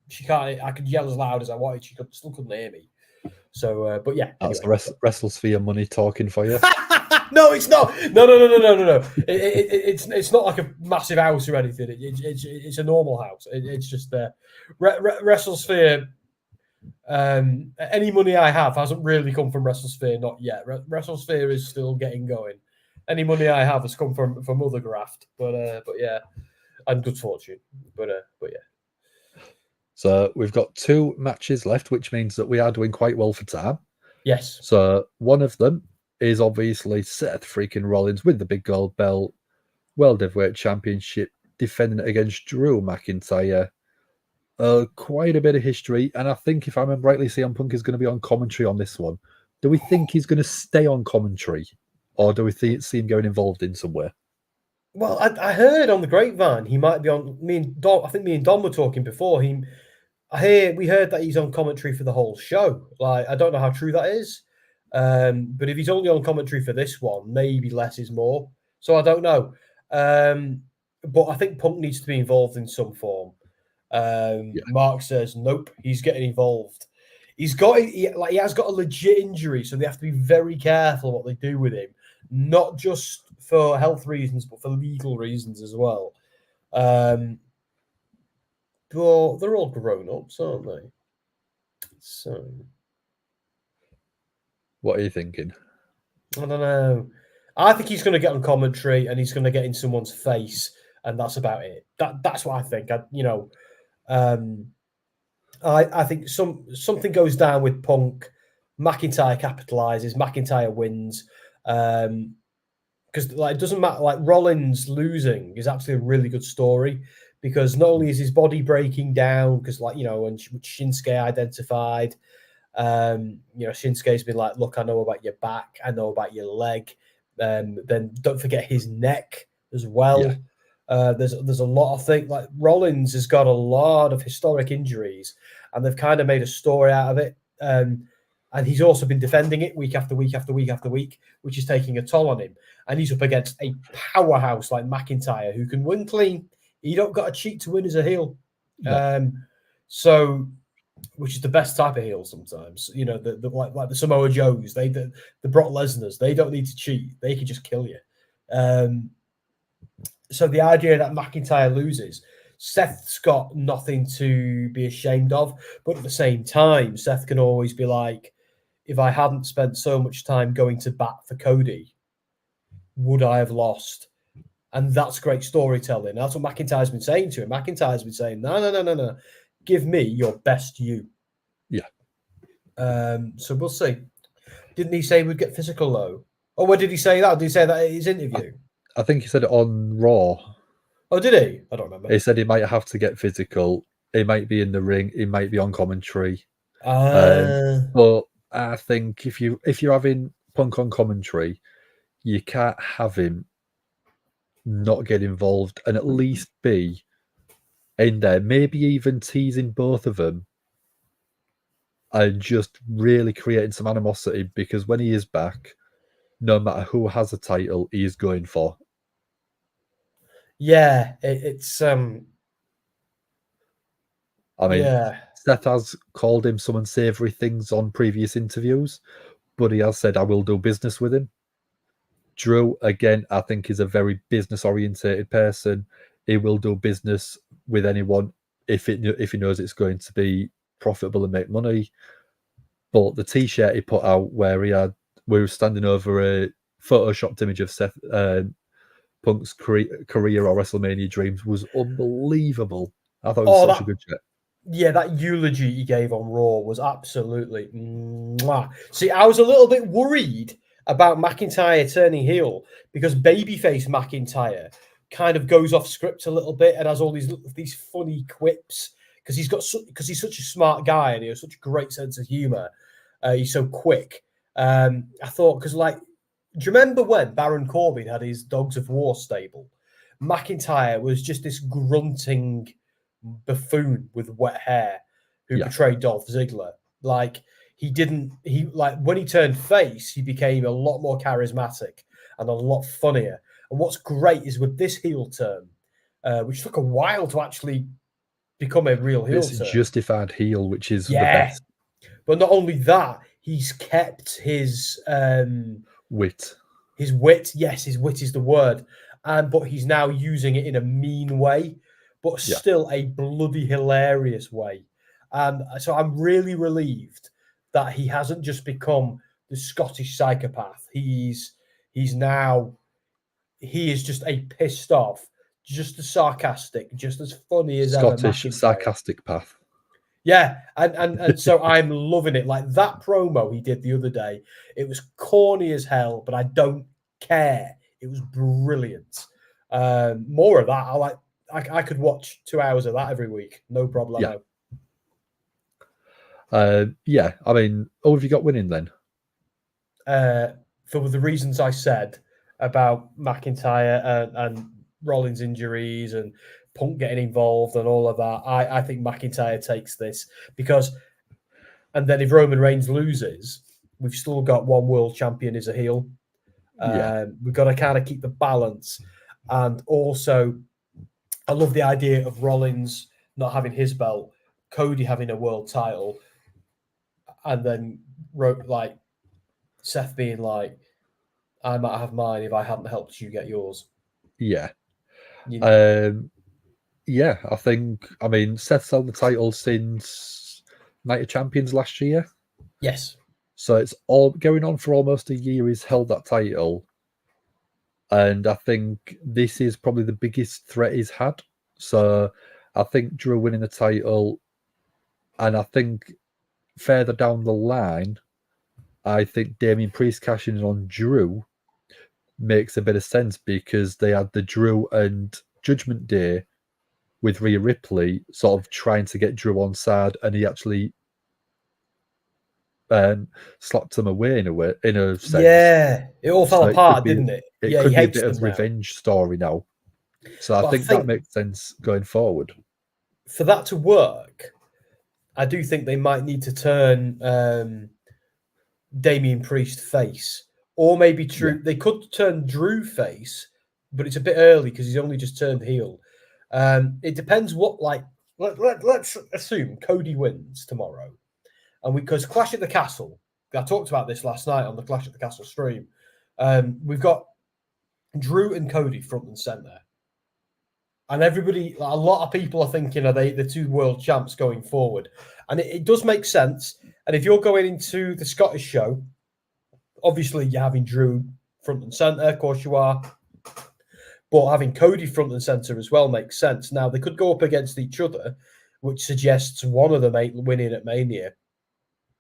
she can't. I could yell as loud as I wanted. She still couldn't hear me. So, but yeah, that's anyway. The WrestleSphere money talking for you. No, it's not. No. It's not like a massive house or anything. It's a normal house. It's just WrestleSphere. Any money I have hasn't really come from WrestleSphere, not yet. WrestleSphere is still getting going. Any money I have has come from other graft, but yeah, and good fortune. But yeah. So we've got 2 matches left, which means that we are doing quite well for time. Yes. So one of them is obviously Seth freaking Rollins with the big gold belt, World Heavyweight Championship, defending it against Drew McIntyre. Quite a bit of history, and I think if I remember rightly, CM Punk is going to be on commentary on this one. Do we think he's going to stay on commentary, or do we see him going involved in somewhere? Well, I heard on the grapevine he might be on. Me and Dom, I think me and Dom were talking before. We heard that he's on commentary for the whole show. Like, I don't know how true that is, but if he's only on commentary for this one, maybe less is more. So I don't know. But I think Punk needs to be involved in some form. Mark says nope, he's getting involved. He has got a legit injury, so they have to be very careful what they do with him, not just for health reasons, but for legal reasons as well. But they're all grown ups, aren't they? So, what are you thinking? I don't know. I think he's going to get on commentary and he's going to get in someone's face, and that's about it. That's what I think. I think something goes down with Punk. McIntyre capitalizes. McIntyre wins. Because like it doesn't matter. Like Rollins losing is actually a really good story because not only is his body breaking down, because like and Shinsuke identified. Shinsuke's been like, look, I know about your back, I know about your leg. Then don't forget his neck as well. Yeah. There's a lot of things. Like Rollins has got a lot of historic injuries, and they've kind of made a story out of it. And he's also been defending it week after week after week after week, which is taking a toll on him. And he's up against a powerhouse like McIntyre, who can win clean. You don't got to cheat to win as a heel. No. Which is the best type of heel sometimes. Like the Samoa Joes, the Brock Lesnar's, they don't need to cheat. They can just kill you. So the idea that McIntyre loses, Seth's got nothing to be ashamed of. But at the same time, Seth can always be like, if I hadn't spent so much time going to bat for Cody, would I have lost? And that's great storytelling. That's what McIntyre's been saying to him. McIntyre's been saying, no. Give me your best you. Yeah. So we'll see. Didn't he say we'd get physical though? Or where did he say that? Did he say that in his interview? I think he said it on Raw. Oh, did he? I don't remember. He said he might have to get physical. He might be in the ring. He might be on commentary. But I think if you're having Punk on commentary, you can't have him not get involved and at least be in there, maybe even teasing both of them and just really creating some animosity, because when he is back, no matter who has a title, he is going for. Yeah, it's I mean, Seth has called him some unsavory things on previous interviews, but he has said, I will do business with him. Drew, again, I think is a very business-orientated person. He will do business with anyone if he knows it's going to be profitable and make money. But the T-shirt he put out where we were standing over a photoshopped image of Seth Punk's career or WrestleMania dreams was unbelievable. I thought it was such a good shirt. Yeah, that eulogy he gave on Raw was absolutely mwah. See, I was a little bit worried about McIntyre turning heel because babyface McIntyre kind of goes off script a little bit and has all these funny quips because he's such a smart guy and he has such a great sense of humor. He's so quick. I thought do you remember when Baron Corbin had his Dogs of War stable? McIntyre was just this grunting buffoon with wet hair who portrayed Dolph Ziggler. Like when he turned face, he became a lot more charismatic and a lot funnier. And what's great is with this heel turn, which took a while to actually become a real heel turn. It's justified heel, which is the best. But not only that, he's kept his wit. His wit, yes, his wit is the word. But he's now using it in a mean way, but still a bloody hilarious way. So I'm really relieved that he hasn't just become the Scottish psychopath. He is just a pissed off, just as sarcastic, just as funny as Scottish sarcastic path. Yeah, and so I'm loving it. Like that promo he did the other day, it was corny as hell, but I don't care. It was brilliant. More of that. I could watch 2 hours of that every week, no problem. Yeah. I mean, who have you got winning then? For the reasons I said about McIntyre and Rollins' injuries and Punk getting involved and all of that, I think McIntyre takes this and then if Roman Reigns loses, we've still got one world champion as a heel. We've got to kind of keep the balance. And also, I love the idea of Rollins not having his belt, Cody having a world title, and then Seth being like, I might have mine if I hadn't helped you get yours. Yeah. Yeah, I mean, Seth's held the title since Night of Champions last year. Yes. So it's all going on for almost a year. He's held that title. And I think this is probably the biggest threat he's had. So I think Drew winning the title, and I think further down the line, I think Damien Priest cashing in on Drew makes a bit of sense because they had the Drew and Judgment Day with Rhea Ripley sort of trying to get Drew on side, and he actually slapped them away in a sense. Yeah, it all fell apart, didn't it? It Yeah, could he be a hates bit of them now. revenge story now. So I think that makes sense going forward. For that to work, I do think they might need to turn Damien Priest face, or maybe Drew. Yeah. They could turn Drew face, but it's a bit early because he's only just turned heel. It depends what, like, let's assume Cody wins tomorrow, and because Clash at the Castle, I talked about this last night on the Clash at the Castle stream. We've got Drew and Cody front and center, and everybody, a lot of people are thinking, are they the two world champs going forward? And it does make sense. And if you're going into the Scottish show, obviously you're having Drew front and center, of course you are. But having Cody front and center as well makes sense. Now, they could go up against each other, which suggests one of them ain't winning at Mania.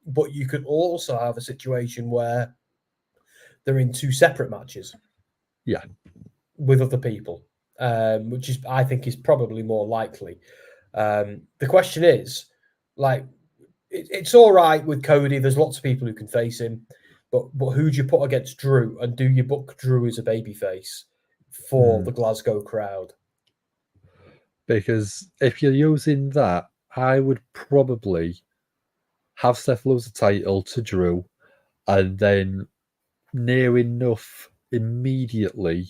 But you could also have a situation where they're in two separate matches. Yeah. With other people, which is, I think, is probably more likely. The question is, like, it's all right with Cody. There's lots of people who can face him, but who do you put against Drew? And do you book Drew as a babyface for the Glasgow crowd? Because if you're using that, I would probably have Seth lose the title to Drew, and then near enough immediately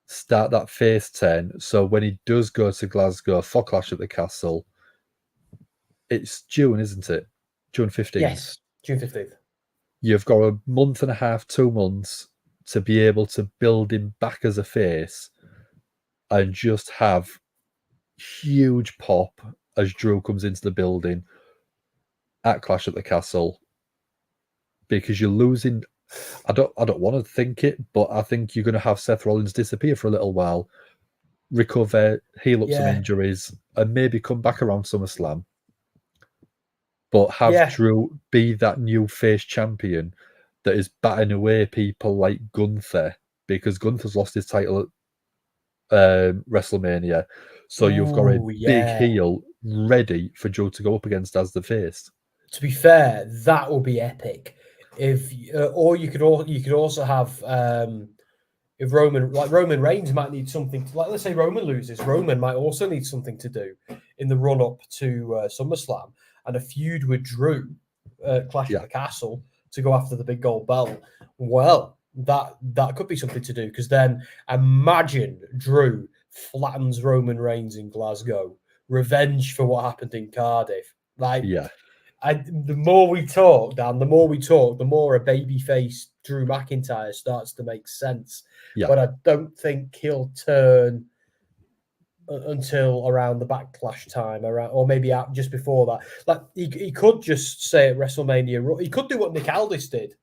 start that face turn. So when he does go to Glasgow for Clash at the Castle, it's June, isn't it? June 15th. Yes, June 15th. You've got a month and a half, 2 months to be able to build him back as a face and just have huge pop as Drew comes into the building at Clash at the Castle, because you're losing. I don't want to think it, but I think you're going to have Seth Rollins disappear for a little while, recover, heal up some injuries, and maybe come back around SummerSlam. But have Drew be that new face champion that is batting away people like Gunther, because Gunther's lost his title at Wrestlemania. So you've got a big heel ready for Drew to go up against as the face. To be fair, that will be epic. If or you could also have if Roman Reigns might need something to, like, let's say Roman loses, Roman might also need something to do in the run up to SummerSlam, and a feud with Drew, Clash at the Castle, to go after the big gold belt. Well, that could be something to do, because then imagine Drew flattens Roman Reigns in Glasgow, revenge for what happened in Cardiff. The more we talk, Dan, the more a babyface Drew McIntyre starts to make sense. Yeah. But I don't think he'll turn until around the Backlash time, or maybe out just before that. Like, he could just say at WrestleMania, he could do what Nick Aldis did,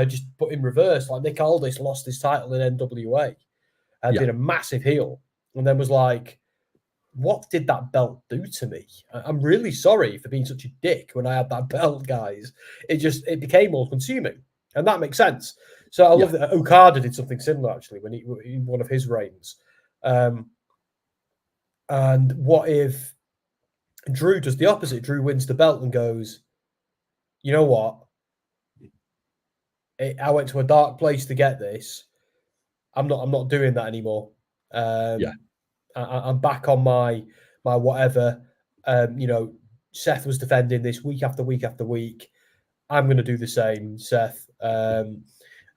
just put in reverse. Like, Nick Aldis lost his title in NWA and been a massive heel, and then was like, what did that belt do to me? I'm really sorry for being such a dick when I had that belt, guys. It became all consuming, and that makes sense. So I love that Okada did something similar, actually, when in one of his reigns. And what if Drew does the opposite? Drew wins the belt and goes, you know what? I went to a dark place to get this. I'm not doing that anymore. I'm back on my whatever. Seth was defending this week after week after week. I'm going to do the same, Seth. And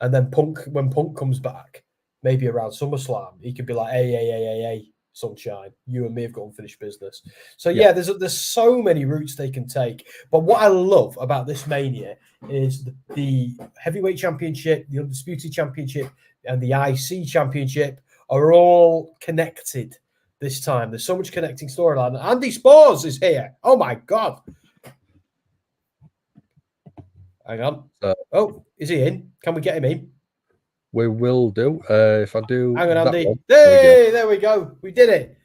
then when Punk comes back, maybe around SummerSlam, he could be like, hey, sunshine, you and me have got unfinished business. So there's so many routes they can take. But what I love about this Mania is the heavyweight championship, the undisputed championship, and the IC championship are all connected this time. There's so much connecting storyline. Andy Spores is here. Oh my God. Hang on. Is he in? Can we get him in? We will do. If I do. Hang on, Andy. One, there we go. We did it.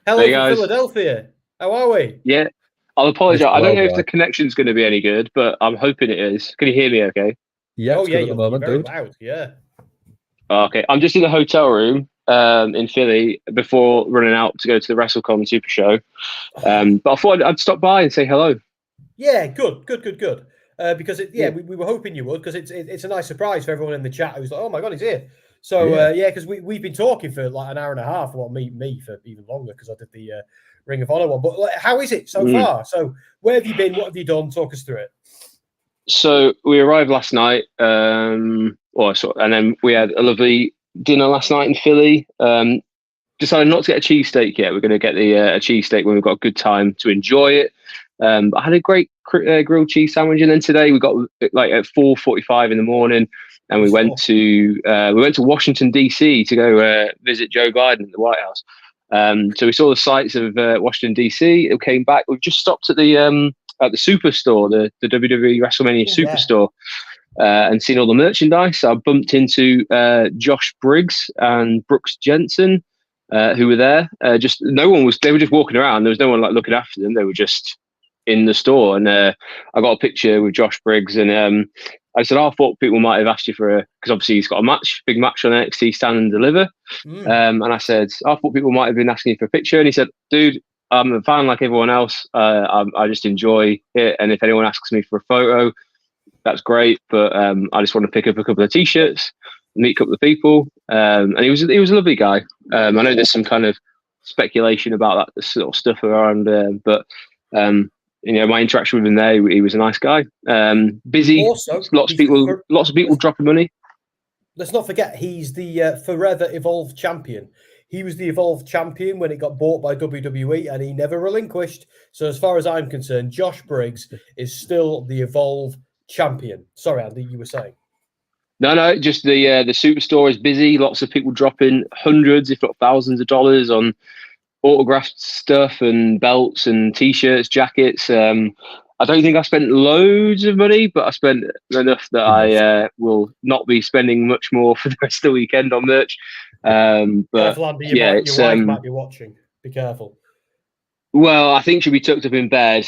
Hello from Philadelphia. How are we? Yeah. I'll apologise. I don't know if the connection's going to be any good, but I'm hoping it is. Can you hear me okay? Yeah, it's good at the moment, you're very dude. loud. Yeah. Okay. I'm just in the hotel room in Philly before running out to go to the WrestleCon Super Show. But I thought I'd stop by and say hello. Yeah, good. Because we were hoping you would, because it's a nice surprise for everyone in the chat who's like, oh my God, he's here. So because we've been talking for like an hour and a half. Well, me for even longer because I did the Ring of Honor one. But how is it so far? So where have you been? What have you done? Talk us through it. So we arrived last night, and then we had a lovely dinner last night in Philly. Decided not to get a cheesesteak yet. We're going to get a cheesesteak when we've got a good time to enjoy it. I had a great grilled cheese sandwich, and then today we got like at 4:45 in the morning, and we went to Washington DC to go visit Joe Biden at the White House. So we saw the sights of Washington DC. It came back. We've just stopped at the Superstore, the WWE Wrestlemania Superstore, and seen all the merchandise. I bumped into Josh Briggs and Brooks Jensen, who were there. They were just walking around. There was no one like looking after them. They were just in the store. And I got a picture with Josh Briggs, and I said, I thought people might have asked you for because obviously he's got a big match on NXT Stand and Deliver. And I said, I thought people might have been asking you for a picture. And he said, dude, I'm a fan like everyone else. I just enjoy it. And if anyone asks me for a photo, that's great. But I just want to pick up a couple of T-shirts, meet a couple of people. And he was a lovely guy. I know there's some kind of speculation about that sort of stuff around, but my interaction with him there, he was a nice guy. Busy, also, lots of people dropping money. Let's not forget, he's the forever Evolve champion. He was the Evolve champion when it got bought by WWE, and he never relinquished. So as far as I'm concerned, Josh Briggs is still the Evolve champion. Sorry, Andy, you were saying. No, just the Superstore is busy. Lots of people dropping hundreds, if not thousands of dollars on autographed stuff and belts and T-shirts, jackets. I don't think I spent loads of money, but I spent enough that I will not be spending much more for the rest of the weekend on merch. But careful, Andy, your wife might be watching. Be careful. Well, I think she'll be tucked up in bed.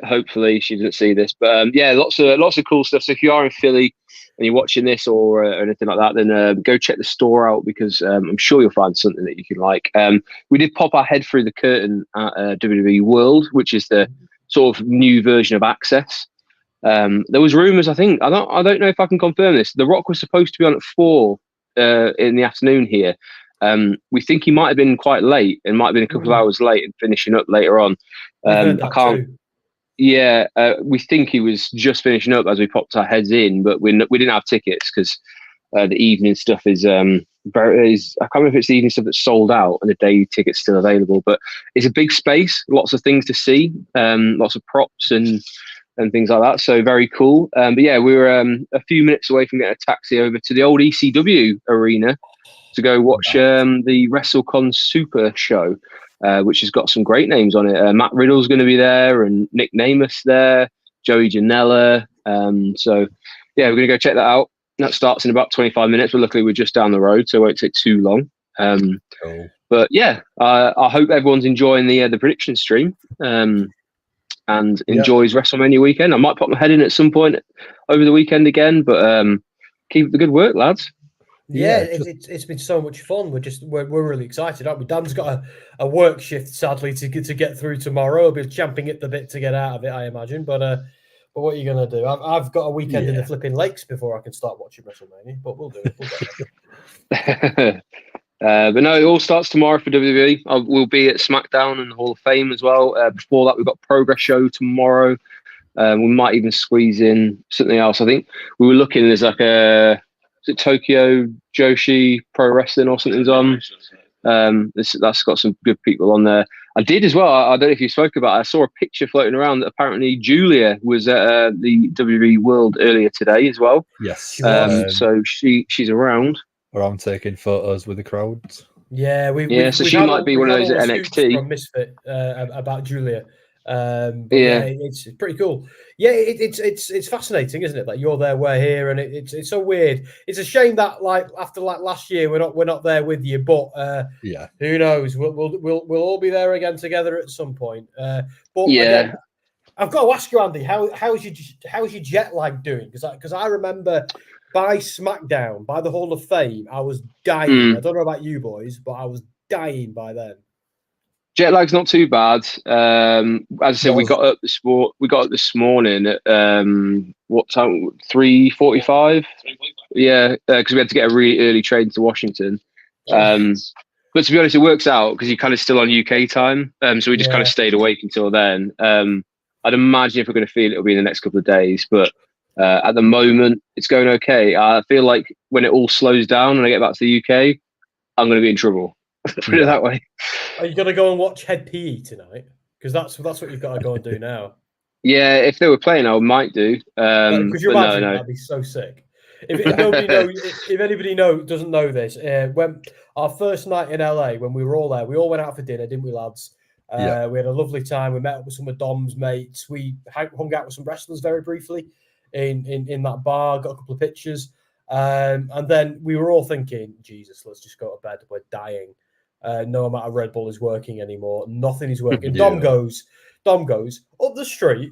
Hopefully, she doesn't see this. But lots of cool stuff. So if you are in Philly and you're watching this or anything like that, then go check the store out because I'm sure you'll find something that you can like. We did pop our head through the curtain at WWE World, which is the sort of new version of Access. There was rumours. I think I don't know if I can confirm this. The Rock was supposed to be on at 4 in the afternoon here. We think he might have been quite late and might have been a couple of hours late and finishing up later on. I can't. Too. Yeah, we think he was just finishing up as we popped our heads in, but we didn't have tickets because the evening stuff is I can't remember if it's the evening stuff that's sold out and the day ticket's still available. But it's a big space, lots of things to see, lots of props and things like that. So very cool. But yeah, we were a few minutes away from getting a taxi over to the old ECW arena to go watch the WrestleCon Super Show. Which has got some great names on it. Matt Riddle's going to be there, and Nick Namath there, Joey Janela. So, yeah, we're going to go check that out. That starts in about 25 minutes, but luckily we're just down the road, so it won't take too long. Cool. But yeah, I hope everyone's enjoying the prediction stream and enjoys WrestleMania weekend. I might pop my head in at some point over the weekend again, but keep up the good work, lads. Yeah, it's been so much fun. We're really excited, aren't we? Dan's got a work shift, sadly, to get through tomorrow. He'll be champing at the bit to get out of it, I imagine. But what are you gonna do? I've got a weekend in the flipping lakes before I can start watching WrestleMania. But we'll do it. But no, it all starts tomorrow for WWE. We'll be at SmackDown and the Hall of Fame as well. Before that, we've got Progress Show tomorrow. We might even squeeze in something else. I think we were looking. There's like Tokyo Joshi Pro Wrestling or something's on. That's got some good people on there. I did as well. I don't know if you spoke about it. I saw a picture floating around that apparently Julia was at the WWE World earlier today as well. Yes. So she's around taking photos with the crowds. Yeah, so she might be one of those at NXT. From Misfit about Julia. Yeah, it's pretty cool. Yeah, it's fascinating, isn't it? That you're there, we're here, and it's so weird. It's a shame that after last year we're not there with you, but yeah, who knows? We'll all be there again together at some point. But Yeah. again, I've got to ask you, Andy, how's your jet lag doing? Because I remember by SmackDown, by the Hall of Fame, I was dying. I don't know about you boys, but I was dying by then. Jet lag's not too bad. As I said, we got up this morning at what time? 3:45. Yeah, because we had to get a really early train to Washington. But to be honest, it works out because you're kind of still on UK time. So we just kind of stayed awake until then. I'd imagine if we're going to feel it, it'll be in the next couple of days. But at the moment, it's going okay. I feel like when it all slows down and I get back to the UK, I'm going to be in trouble. Put it that way. Are you going to go and watch Head PE tonight? Because that's what you've got to go and do now. Yeah, if they were playing, I might do. Could you imagine? No. That'd be so sick. If anybody doesn't know this, when our first night in LA, when we were all there, we all went out for dinner, didn't we, lads? We had a lovely time. We met up with some of Dom's mates. We hung out with some wrestlers very briefly in that bar. Got a couple of pictures, and then we were all thinking, Jesus, let's just go to bed. We're dying. No amount of Red Bull is working anymore. Nothing is working. Dom goes up the street.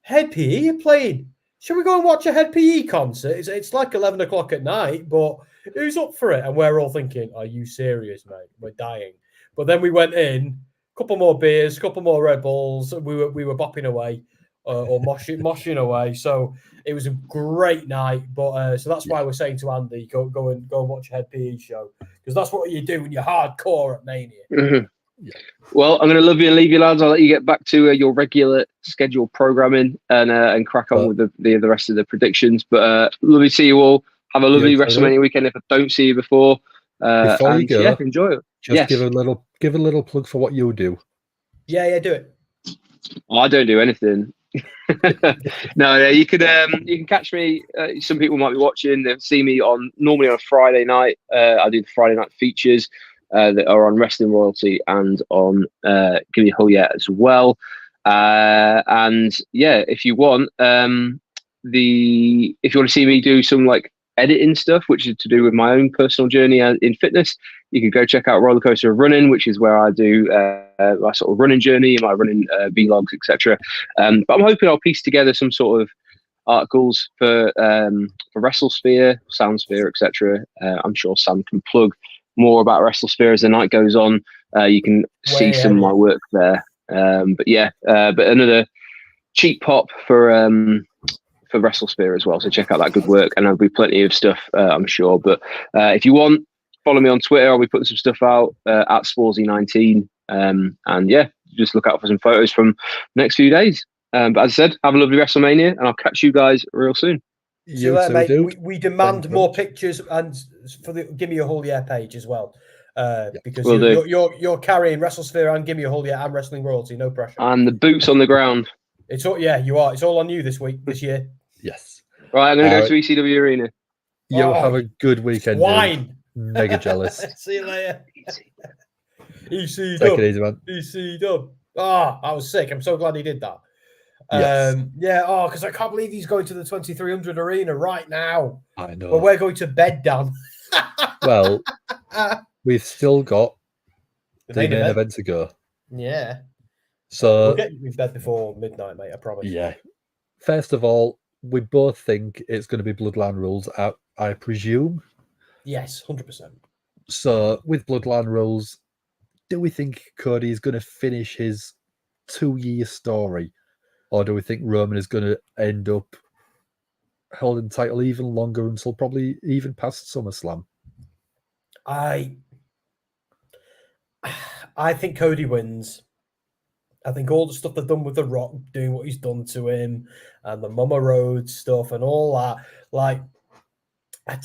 Head PE playing. Should we go and watch a Head PE concert? It's like 11 o'clock at night, but who's up for it? And we're all thinking, are you serious, mate? We're dying. But then we went in, a couple more beers, a couple more Red Bulls. We were bopping away or moshing away. So it was a great night. But so that's why we're saying to Andy, go and watch a Head PE show, because that's what you do when you're hardcore at Mania. Mm-hmm. Yeah. Well, I'm going to love you and leave you, lads. I'll let you get back to your regular scheduled programming and crack on with the rest of the predictions. But lovely to see you all. Have a lovely WrestleMania weekend. If I don't see you before you go, enjoy it. Just give a little plug for what you do. Yeah, do it. Well, I don't do anything. No, you can catch me. Some people might be watching. They'll see me normally on a Friday night. I do the Friday night features that are on Wrestling Royalty and on GAHY as well. And yeah, if you want to see me do some like editing stuff, which is to do with my own personal journey in fitness, you can go check out Roller Coaster of Running, which is where I do my sort of running journey, my running vlogs, etc. But I'm hoping I'll piece together some sort of articles for WrestleSphere, Soundsphere, etc. I'm sure Sam can plug more about WrestleSphere as the night goes on. You can see some of my work there. But another cheap pop for WrestleSphere as well. So check out that good work, and there'll be plenty of stuff, I'm sure. But if you want, follow me on Twitter. I'll be putting some stuff out at Sporsy19. And yeah, just look out for some photos from the next few days. But as I said, have a lovely WrestleMania, and I'll catch you guys real soon. Mate. We demand more pictures and for the Give Me a Whole Yeah page as well. Because you're carrying WrestleSphere and Give Me a Whole Yeah and Wrestling Royalty, no pressure. And the boots on the ground. It's all you are. It's all on you this year. Yes. Right, I'm going to go to ECW Arena. You'll have a good weekend. Wine. Mega jealous. See you later. EC Take it easy, man. EC Dub. I was sick. I'm so glad he did that. Yes. Because I can't believe he's going to the 2300 arena right now. I know. But we're going to bed, Dan. Well, we've still got the main event to go. Yeah. So we'll get you in bed before midnight, mate. I promise. Yeah. First of all, we both think it's going to be Bloodline Rules, I presume. Yes, 100%. So with Bloodline Rules, do we think Cody is going to finish his 2-year story? Or do we think Roman is going to end up holding the title even longer until probably even past SummerSlam? I think Cody wins. I think all the stuff they've done with The Rock, doing what he's done to him, and the Mama Road stuff and all that, like, I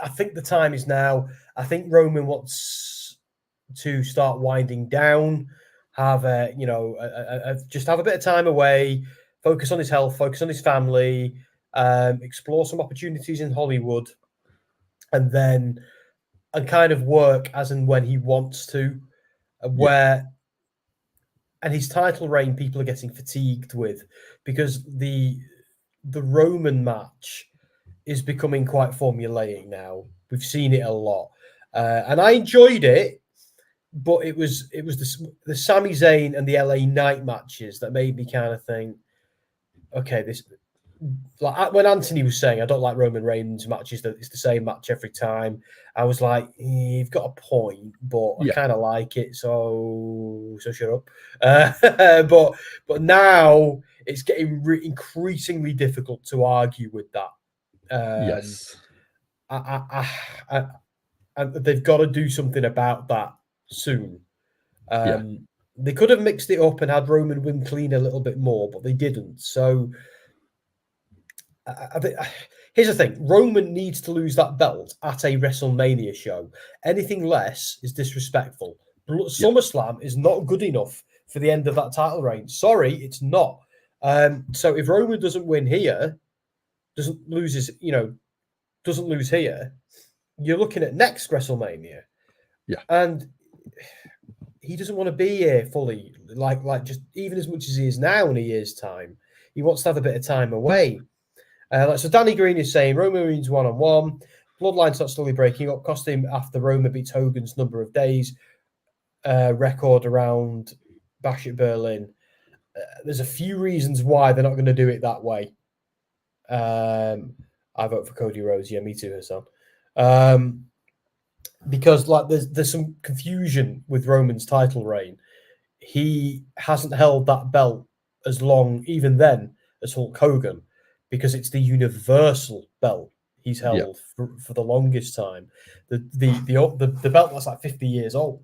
think the time is now. I think Roman wants to start winding down, just have a bit of time away, focus on his health, focus on his family, explore some opportunities in Hollywood, and kind of work as and when he wants to, where and his title reign, people are getting fatigued with, because the Roman match is becoming quite formulaic now. We've seen it a lot, and I enjoyed it, but it was the Sami Zayn and the LA Knight matches that made me kind of think, okay, this, like when Anthony was saying, I don't like Roman Reigns matches, that it's the same match every time. I was like, you've got a point, but I kind of like it, so shut up. But now it's getting increasingly difficult to argue with that. Yes. And they've got to do something about that soon. They could have mixed it up and had Roman win clean a little bit more, but they didn't. So here's the thing: Roman needs to lose that belt at a WrestleMania show. Anything less is disrespectful. SummerSlam is not good enough for the end of that title reign. Sorry, it's not. So if Roman doesn't win here, doesn't lose here, you're looking at next WrestleMania. Yeah. And he doesn't want to be here fully, like just even as much as he is now in a year's time. He wants to have a bit of time away. So Danny Green is saying Roman Reigns 1-on-1. Bloodline starts slowly breaking up, cost him after Roman beats Hogan's number of days record around Bash at Berlin. There's a few reasons why they're not going to do it that way. I vote for Cody Rhodes. Yeah, me too, Hassan. Because like there's some confusion with Roman's title reign. He hasn't held that belt as long, even then, as Hulk Hogan, because it's the universal belt he's held for the longest time. The belt that's like 50 years old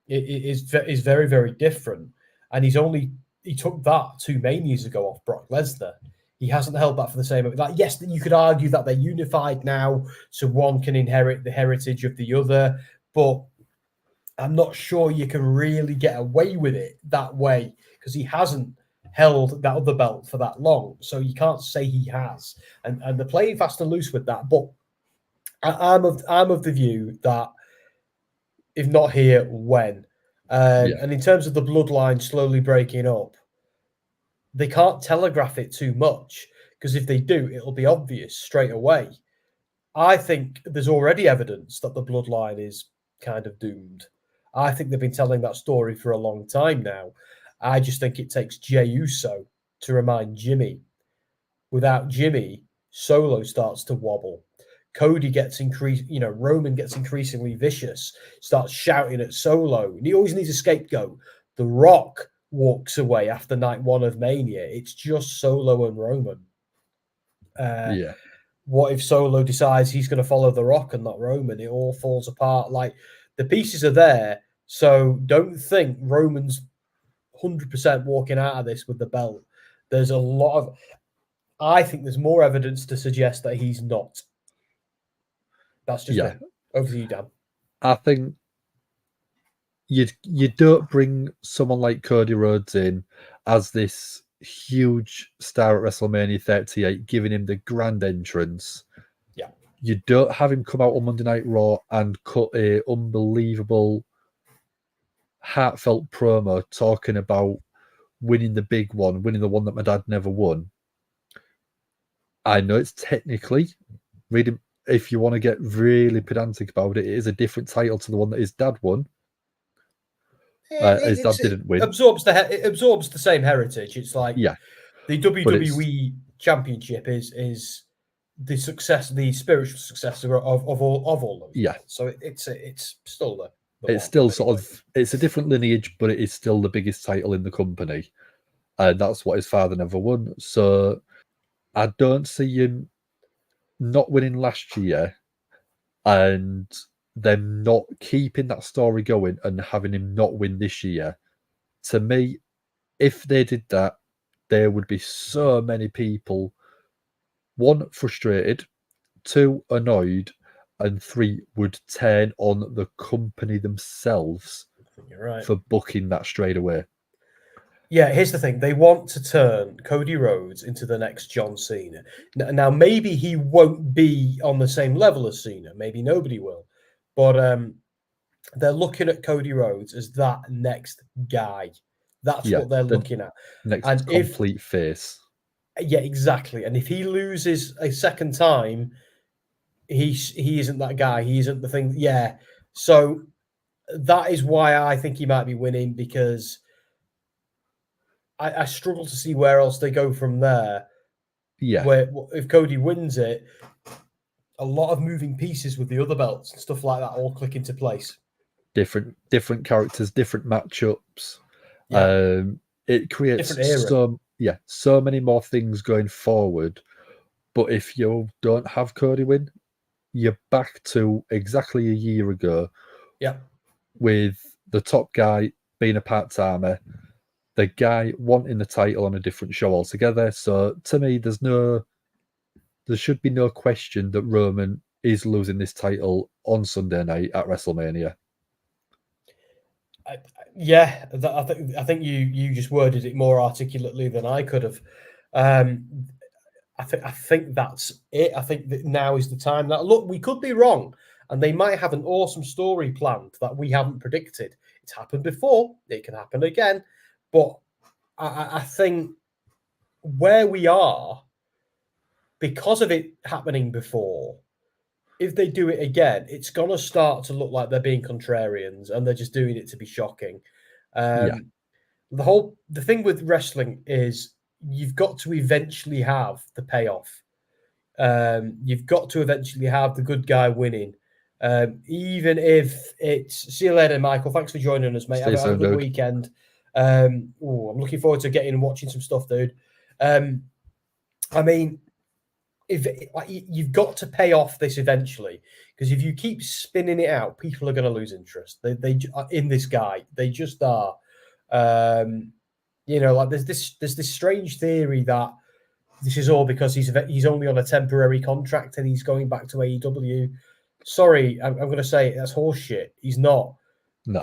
is very, very different. And he took that 2 Manias ago off Brock Lesnar. He hasn't held that for the same. Like, yes, you could argue that they're unified now, so one can inherit the heritage of the other, but I'm not sure you can really get away with it that way because he hasn't held that other belt for that long. So you can't say he has. And they're playing fast and loose with that. But I'm of the view that if not here, when? And in terms of the bloodline slowly breaking up, they can't telegraph it too much because if they do, it'll be obvious straight away. I think there's already evidence that the bloodline is kind of doomed. I think they've been telling that story for a long time now. I just think it takes Jey Uso to remind Jimmy. Without Jimmy, Solo starts to wobble. Cody gets Roman gets increasingly vicious, starts shouting at Solo. And he always needs a scapegoat. The Rock walks away after night 1 of Mania. It's just Solo and Roman. What if Solo decides he's going to follow The Rock and not Roman? It all falls apart. Like, the pieces are there, so don't think Roman's 100% walking out of this with the belt. There's a lot of... I think there's more evidence to suggest that he's not. That's just me. Over to you, Dan. I think you don't bring someone like Cody Rhodes in as this huge star at WrestleMania 38, giving him the grand entrance. Yeah. You don't have him come out on Monday Night Raw and cut a unbelievable, heartfelt promo talking about winning the big one, winning the one that my dad never won. I know it's technically, if you want to get really pedantic about it, it is a different title to the one that his dad won. His dad didn't win. It absorbs the same heritage. It's like the WWE Championship is the spiritual successor of all those. Yeah. So it's still the it's still sort of, it's a different lineage, but it is still the biggest title in the company, and that's what his father never won. So I don't see him not winning last year and them not keeping that story going and having him not win this year. To me, if they did that, there would be so many people, 1, frustrated, 2, annoyed, and 3, would turn on the company themselves for booking that straight away. Yeah, here's the thing. They want to turn Cody Rhodes into the next John Cena. Now, maybe he won't be on the same level as Cena. Maybe nobody will. But they're looking at Cody Rhodes as that next guy. That's what they're looking at. Next and complete face. Yeah, exactly. And if he loses a second time, he isn't that guy. He isn't the thing. Yeah. So that is why I think he might be winning, because I struggle to see where else they go from there. Yeah. Where if Cody wins it, a lot of moving pieces with the other belts and stuff like that all click into place. Different characters, different matchups. Yeah. It creates so many more things going forward. But if you don't have Cody win, you're back to exactly a year ago. Yeah. With the top guy being a part-timer, the guy wanting the title on a different show altogether. So to me, there should be no question that Roman is losing this title on Sunday night at WrestleMania. I think you just worded it more articulately than I could have. I think that's it. I think that now is the time. That look, we could be wrong, and they might have an awesome story planned that we haven't predicted. It's happened before; it can happen again. But I think where we are, because of it happening before, if they do it again, it's going to start to look like they're being contrarians and they're just doing it to be shocking. The thing with wrestling is you've got to eventually have the payoff. You've got to eventually have the good guy winning. Even if it's... See you later, Michael. Thanks for joining us, mate. Have a good weekend. I'm looking forward to getting and watching some stuff, dude. I mean... you've got to pay off this eventually, because if you keep spinning it out, people are going to lose interest. They in this guy, they just are. Like there's this strange theory that this is all because he's only on a temporary contract and he's going back to AEW. Sorry, I'm going to say it, that's horseshit. He's not. No.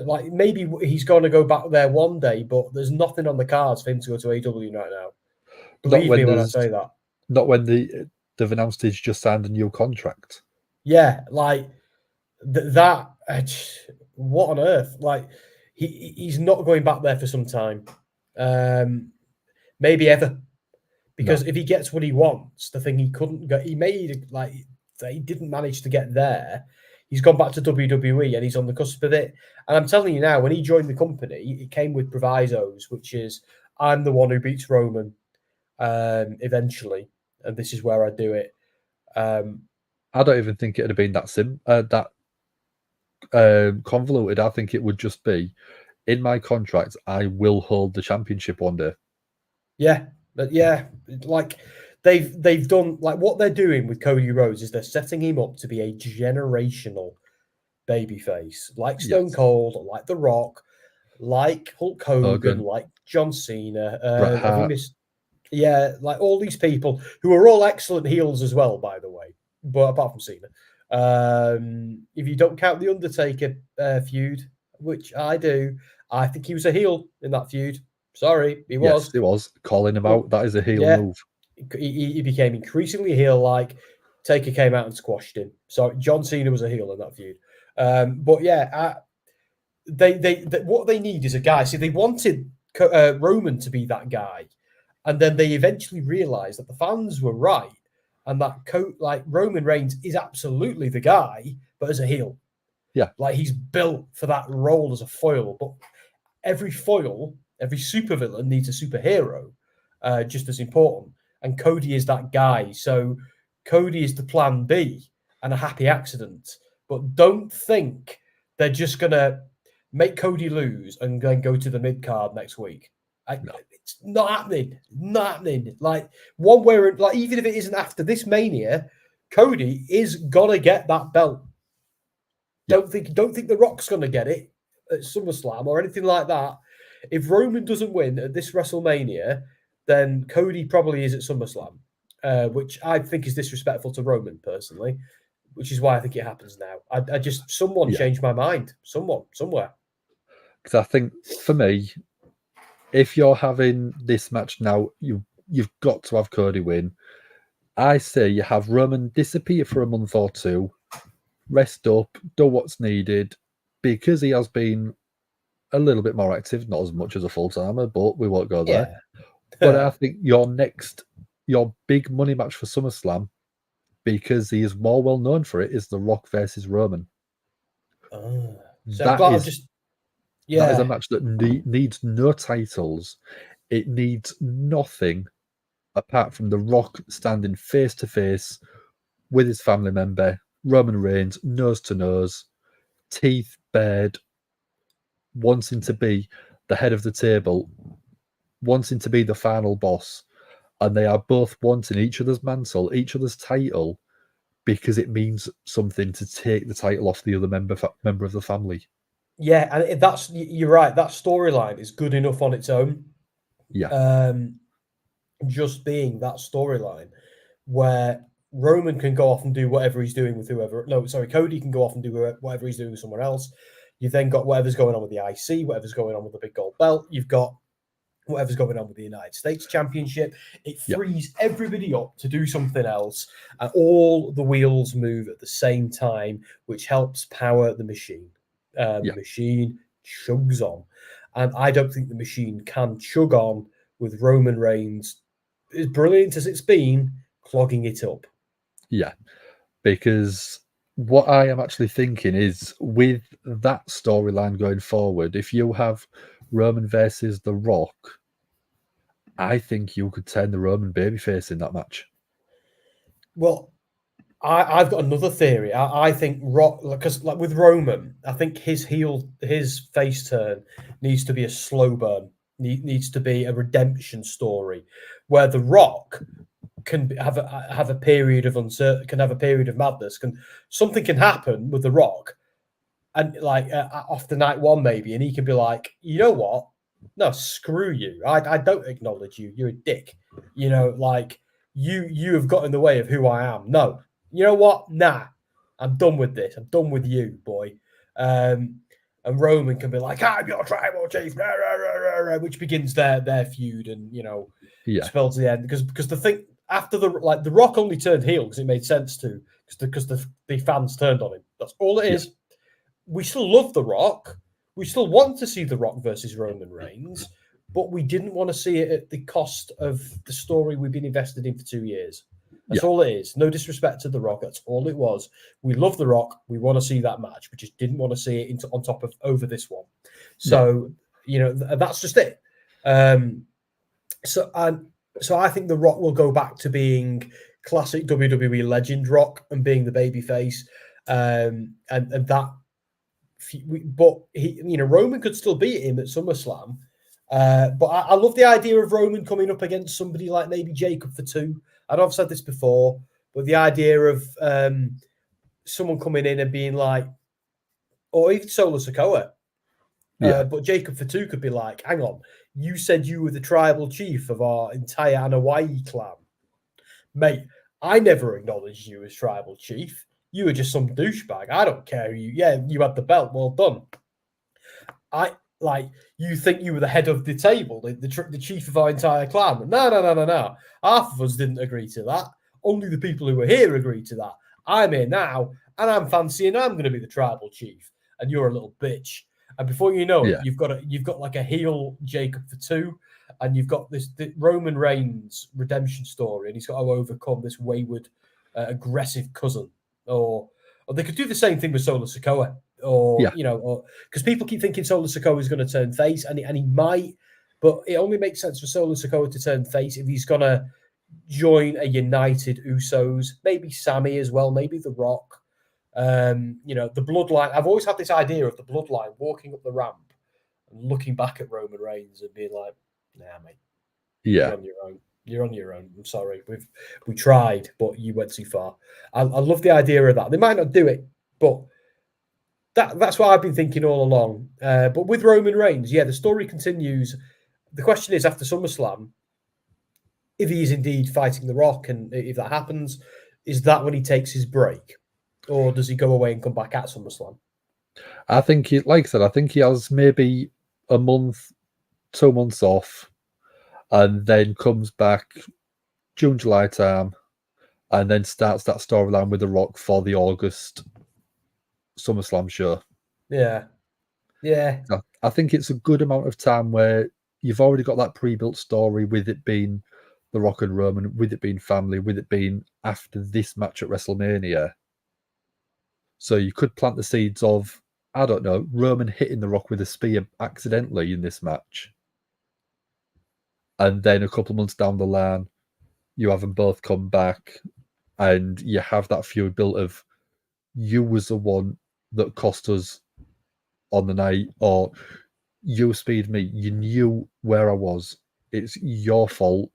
Like maybe he's going to go back there one day, but there's nothing on the cards for him to go to AEW right now. Believe me when I say that. Not when they've announced he's just signed a new contract. Yeah, like that. What on earth? Like he's not going back there for some time, maybe ever, because if he gets what he wants, the thing he couldn't get, he didn't manage to get there. He's gone back to WWE and he's on the cusp of it. And I'm telling you now, when he joined the company, it came with provisos, which is I'm the one who beats Roman eventually, and this is where I do it. I don't even think it'd have been that convoluted. I think it would just be in my contract, I will hold the championship one day. Yeah, but like they've done, like what they're doing with Cody Rhodes is they're setting him up to be a generational babyface, like Stone Cold, like The Rock, like Hulk Hogan, like John Cena. Like all these people who are all excellent heels as well, by the way. But apart from Cena, if you don't count the Undertaker feud, which I do, I think he was a heel in that feud. Sorry, he was. Yes, he was. Calling him out, that is a heel move. He became increasingly heel-like. Taker came out and squashed him. So John Cena was a heel in that feud. They what they need is a guy. See, they wanted Roman to be that guy. And then they eventually realized that the fans were right, and that Roman Reigns is absolutely the guy, but as a heel. Yeah. Like he's built for that role as a foil. But every foil, every supervillain needs a superhero, just as important. And Cody is that guy. So Cody is the plan B and a happy accident. But don't think they're just going to make Cody lose and then go to the mid card next week. No. It's not happening. Not happening. Like one where, like, even if it isn't after this Mania, Cody is gonna get that belt. Yeah. Don't think The Rock's gonna get it at SummerSlam or anything like that. If Roman doesn't win at this WrestleMania, then Cody probably is at SummerSlam, which I think is disrespectful to Roman personally, which is why I think it happens now. I just changed my mind. Someone somewhere. Because I think for me, if you're having this match now, you've got to have Cody win. I say you have Roman disappear for a month or two, rest up, do what's needed, because he has been a little bit more active, not as much as a full-timer, but we won't go there. But I think your big money match for SummerSlam, because he is more well known for it, is The Rock versus Roman. That is a match that needs no titles. It needs nothing apart from The Rock standing face to face with his family member, Roman Reigns, nose to nose, teeth bared, wanting to be the head of the table, wanting to be the final boss. And they are both wanting each other's mantle, each other's title, because it means something to take the title off the other member of the family. Yeah, and you're right. That storyline is good enough on its own. Yeah. Just being that storyline where Roman can go off and do whatever he's doing with whoever. No, sorry, Cody can go off and do whatever he's doing with someone else. You've then got whatever's going on with the IC, whatever's going on with the big gold belt. You've got whatever's going on with the United States Championship. It frees everybody up to do something else, and all the wheels move at the same time, which helps power the machine. The machine chugs on, and I don't think the machine can chug on with Roman Reigns, as brilliant as it's been, clogging it up. Yeah, because what I am actually thinking is, with that storyline going forward, if you have Roman versus The Rock, I think you could turn the Roman babyface in that match. Well, I've got another theory. I think Rock, because like with Roman, I think his face turn needs to be a slow burn. Needs to be a redemption story, where The Rock can have a period of uncertainty, can have a period of madness. Something can happen with The Rock, and like after night one maybe, and he can be like, you know what? No, screw you. I don't acknowledge you. You're a dick. You know, like you have got in the way of who I am. No, you know what? Nah, I'm done with this. I'm done with you, boy. And Roman can be like, I'm your tribal chief, which begins their feud, and spells the end. Because the thing after the Rock only turned heel because it made sense to, because the fans turned on him. That's all it is. We still love The Rock. We still want to see The Rock versus Roman Reigns, but we didn't want to see it at the cost of the story we've been invested in for 2 years. That's all it is. No disrespect to The Rock. That's all it was. We love The Rock. We want to see that match. We just didn't want to see it on top of over this one. So, that's just it. So I think The Rock will go back to being classic WWE legend Rock and being the babyface. And that, but Roman could still beat him at SummerSlam. But I love the idea of Roman coming up against somebody like maybe Jacob for 2. I know I've said this before, but the idea of someone coming in and being like, or even Solo Sikoa, but Jacob for 2 could be like, hang on, you said you were the tribal chief of our entire Hawaii clan. Mate, I never acknowledged you as tribal chief. You were just some douchebag. I don't care. You had the belt. Well done. You think you were the head of the table, the chief of our entire clan. No. Half of us didn't agree to that. Only the people who were here agreed to that. I'm here now, and I'm fancying I'm going to be the tribal chief, and you're a little bitch. And before you know it, you've got like a heel Jacob for 2, and you've got the Roman Reigns redemption story, and he's got to overcome this wayward, aggressive cousin. Or they could do the same thing with Solo Sikoa. Or because people keep thinking Solo Sikoa is going to turn face, and he might, but it only makes sense for Solo Sikoa to turn face if he's going to join a united Usos, maybe Sammy as well, maybe The Rock. The bloodline. I've always had this idea of the bloodline walking up the ramp and looking back at Roman Reigns and being like, "Nah, mate, you're on your own. You're on your own. I'm sorry. We tried, but you went too far." I love the idea of that. They might not do it, but that's what I've been thinking all along. But with Roman Reigns, the story continues. The question is, after SummerSlam, if he is indeed fighting The Rock, and if that happens, is that when he takes his break? Or does he go away and come back at SummerSlam? I think like I said, I think he has maybe a month, 2 months off, and then comes back June, July time, and then starts that storyline with The Rock for the August SummerSlam show. Yeah. I think it's a good amount of time where you've already got that pre-built story with it being The Rock and Roman, with it being family, with it being after this match at WrestleMania. So you could plant the seeds of, I don't know, Roman hitting The Rock with a spear accidentally in this match. And then a couple of months down the line, you have them both come back and you have that feud built of, you was the one that cost us on the night, or you speed me, you knew where I was, it's your fault.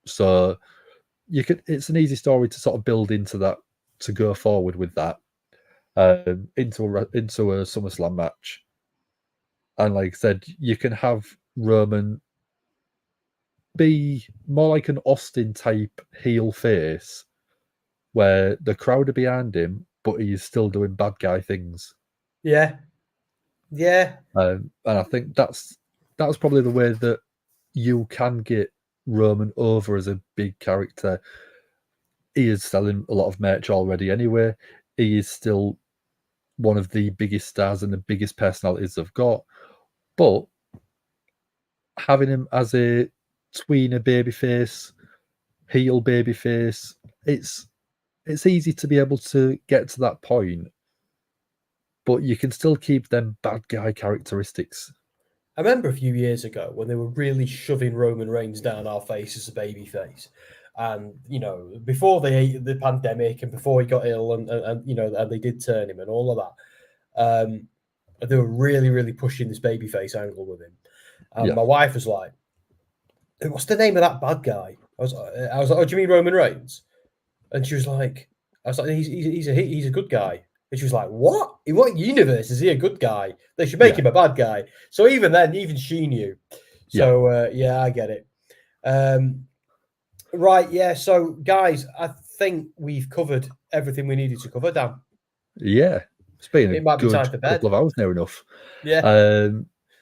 So it's an easy story to sort of build into that, to go forward with that, into a SummerSlam match. And like I said, you can have Roman be more like an Austin type heel face, where the crowd are behind him, but he's still doing bad guy things. Yeah. And I think that's probably the way that you can get Roman over as a big character. He is selling a lot of merch already anyway. He is still one of the biggest stars and the biggest personalities they've got. But having him as a tweener babyface, heel babyface, it's easy to be able to get to that point, but you can still keep them bad guy characteristics. I remember a few years ago when they were really shoving Roman Reigns down our face as a babyface. And, before the pandemic and before he got ill and and they did turn him and all of that, they were really, really pushing this babyface angle with him. And my wife was like, what's the name of that bad guy? I was like, oh, do you mean Roman Reigns? And she was like, he's a good guy. And she was like, what? In what universe is he a good guy? They should make him a bad guy. So even then, even she knew. So, I get it. Right, yeah. So, guys, I think we've covered everything we needed to cover, Dan. Yeah. It's been It might be time for bed. Couple of hours near enough. Yeah.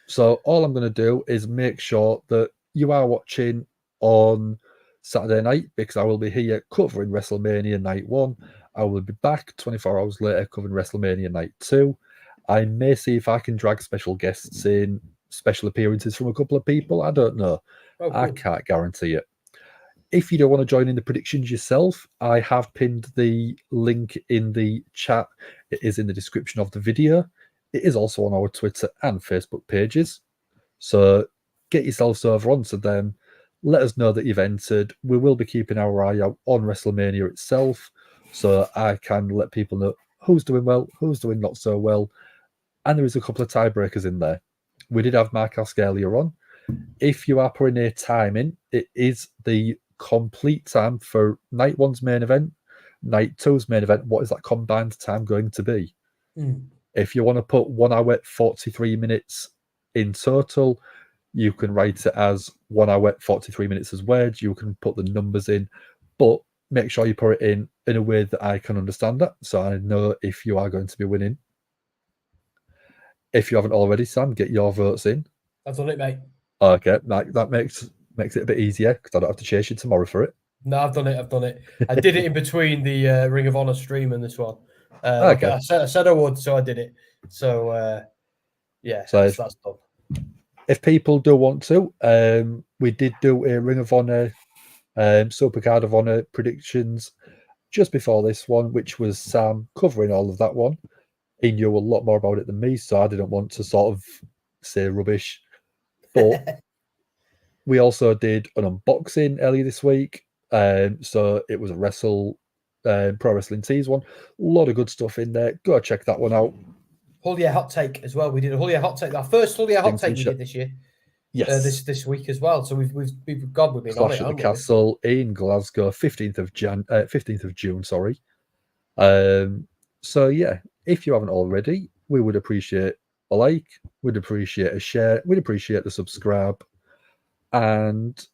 So all I'm going to do is make sure that you are watching on Saturday night, because I will be here covering WrestleMania Night 1. I will be back 24 hours later covering WrestleMania Night 2. I may see if I can drag special guests in, special appearances from a couple of people. I don't know. Oh, cool. I can't guarantee it. If you don't want to join in the predictions yourself, I have pinned the link in the chat. It is in the description of the video. It is also on our Twitter and Facebook pages. So get yourselves over onto them. Let us know that you've entered. We will be keeping our eye out on WrestleMania itself, so I can let people know who's doing well, who's doing not so well. And there is a couple of tiebreakers in there. We did have Mark Ask earlier on. If you are putting a time in, it is the complete time for Night 1's main event, Night 2's main event. What is that combined time going to be? If you want to put 1 hour 43 minutes in total, you can write it as 1 hour 43 minutes as words. You can put the numbers in, but make sure you put it in a way that I can understand that, so I know if you are going to be winning. If you haven't already, Sam, get your votes in. I've done it, mate. Okay, that makes it a bit easier because I don't have to chase you tomorrow for it. No, I've done it. I did it in between the Ring of Honor stream and this one. Okay. I said I would, so I did it. So, so that's done. If people do want to, we did do a Ring of Honor, Supercard of Honor predictions just before this one, which was Sam covering all of that one. He knew a lot more about it than me, so I didn't want to sort of say rubbish. But we also did an unboxing earlier this week. So it was a Pro Wrestling Tees one. A lot of good stuff in there. Go check that one out. Hull Yeah Hot Take as well. We did a Hull Yeah Hot Take. Our first Hull Yeah Hot Take we did this year. Yes. This week as well. So we've been Clash on it. At the Castle in Glasgow, 15th of June. Sorry. So yeah, if you haven't already, we would appreciate a like. We'd appreciate a share. We'd appreciate the subscribe, and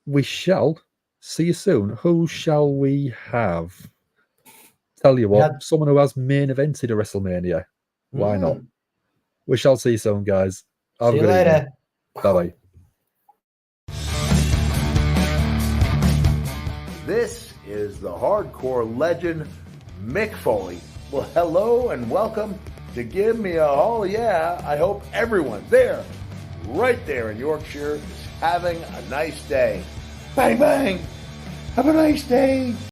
we shall see you soon. Who shall we have? Tell you what, someone who has main evented a WrestleMania. Why not? We shall see you soon, guys. See you later. Bye-bye. This is the hardcore legend, Mick Foley. Well, hello and welcome to Give Me a Oh Yeah. I hope everyone there, right there in Yorkshire, is having a nice day. Bang, bang. Have a nice day.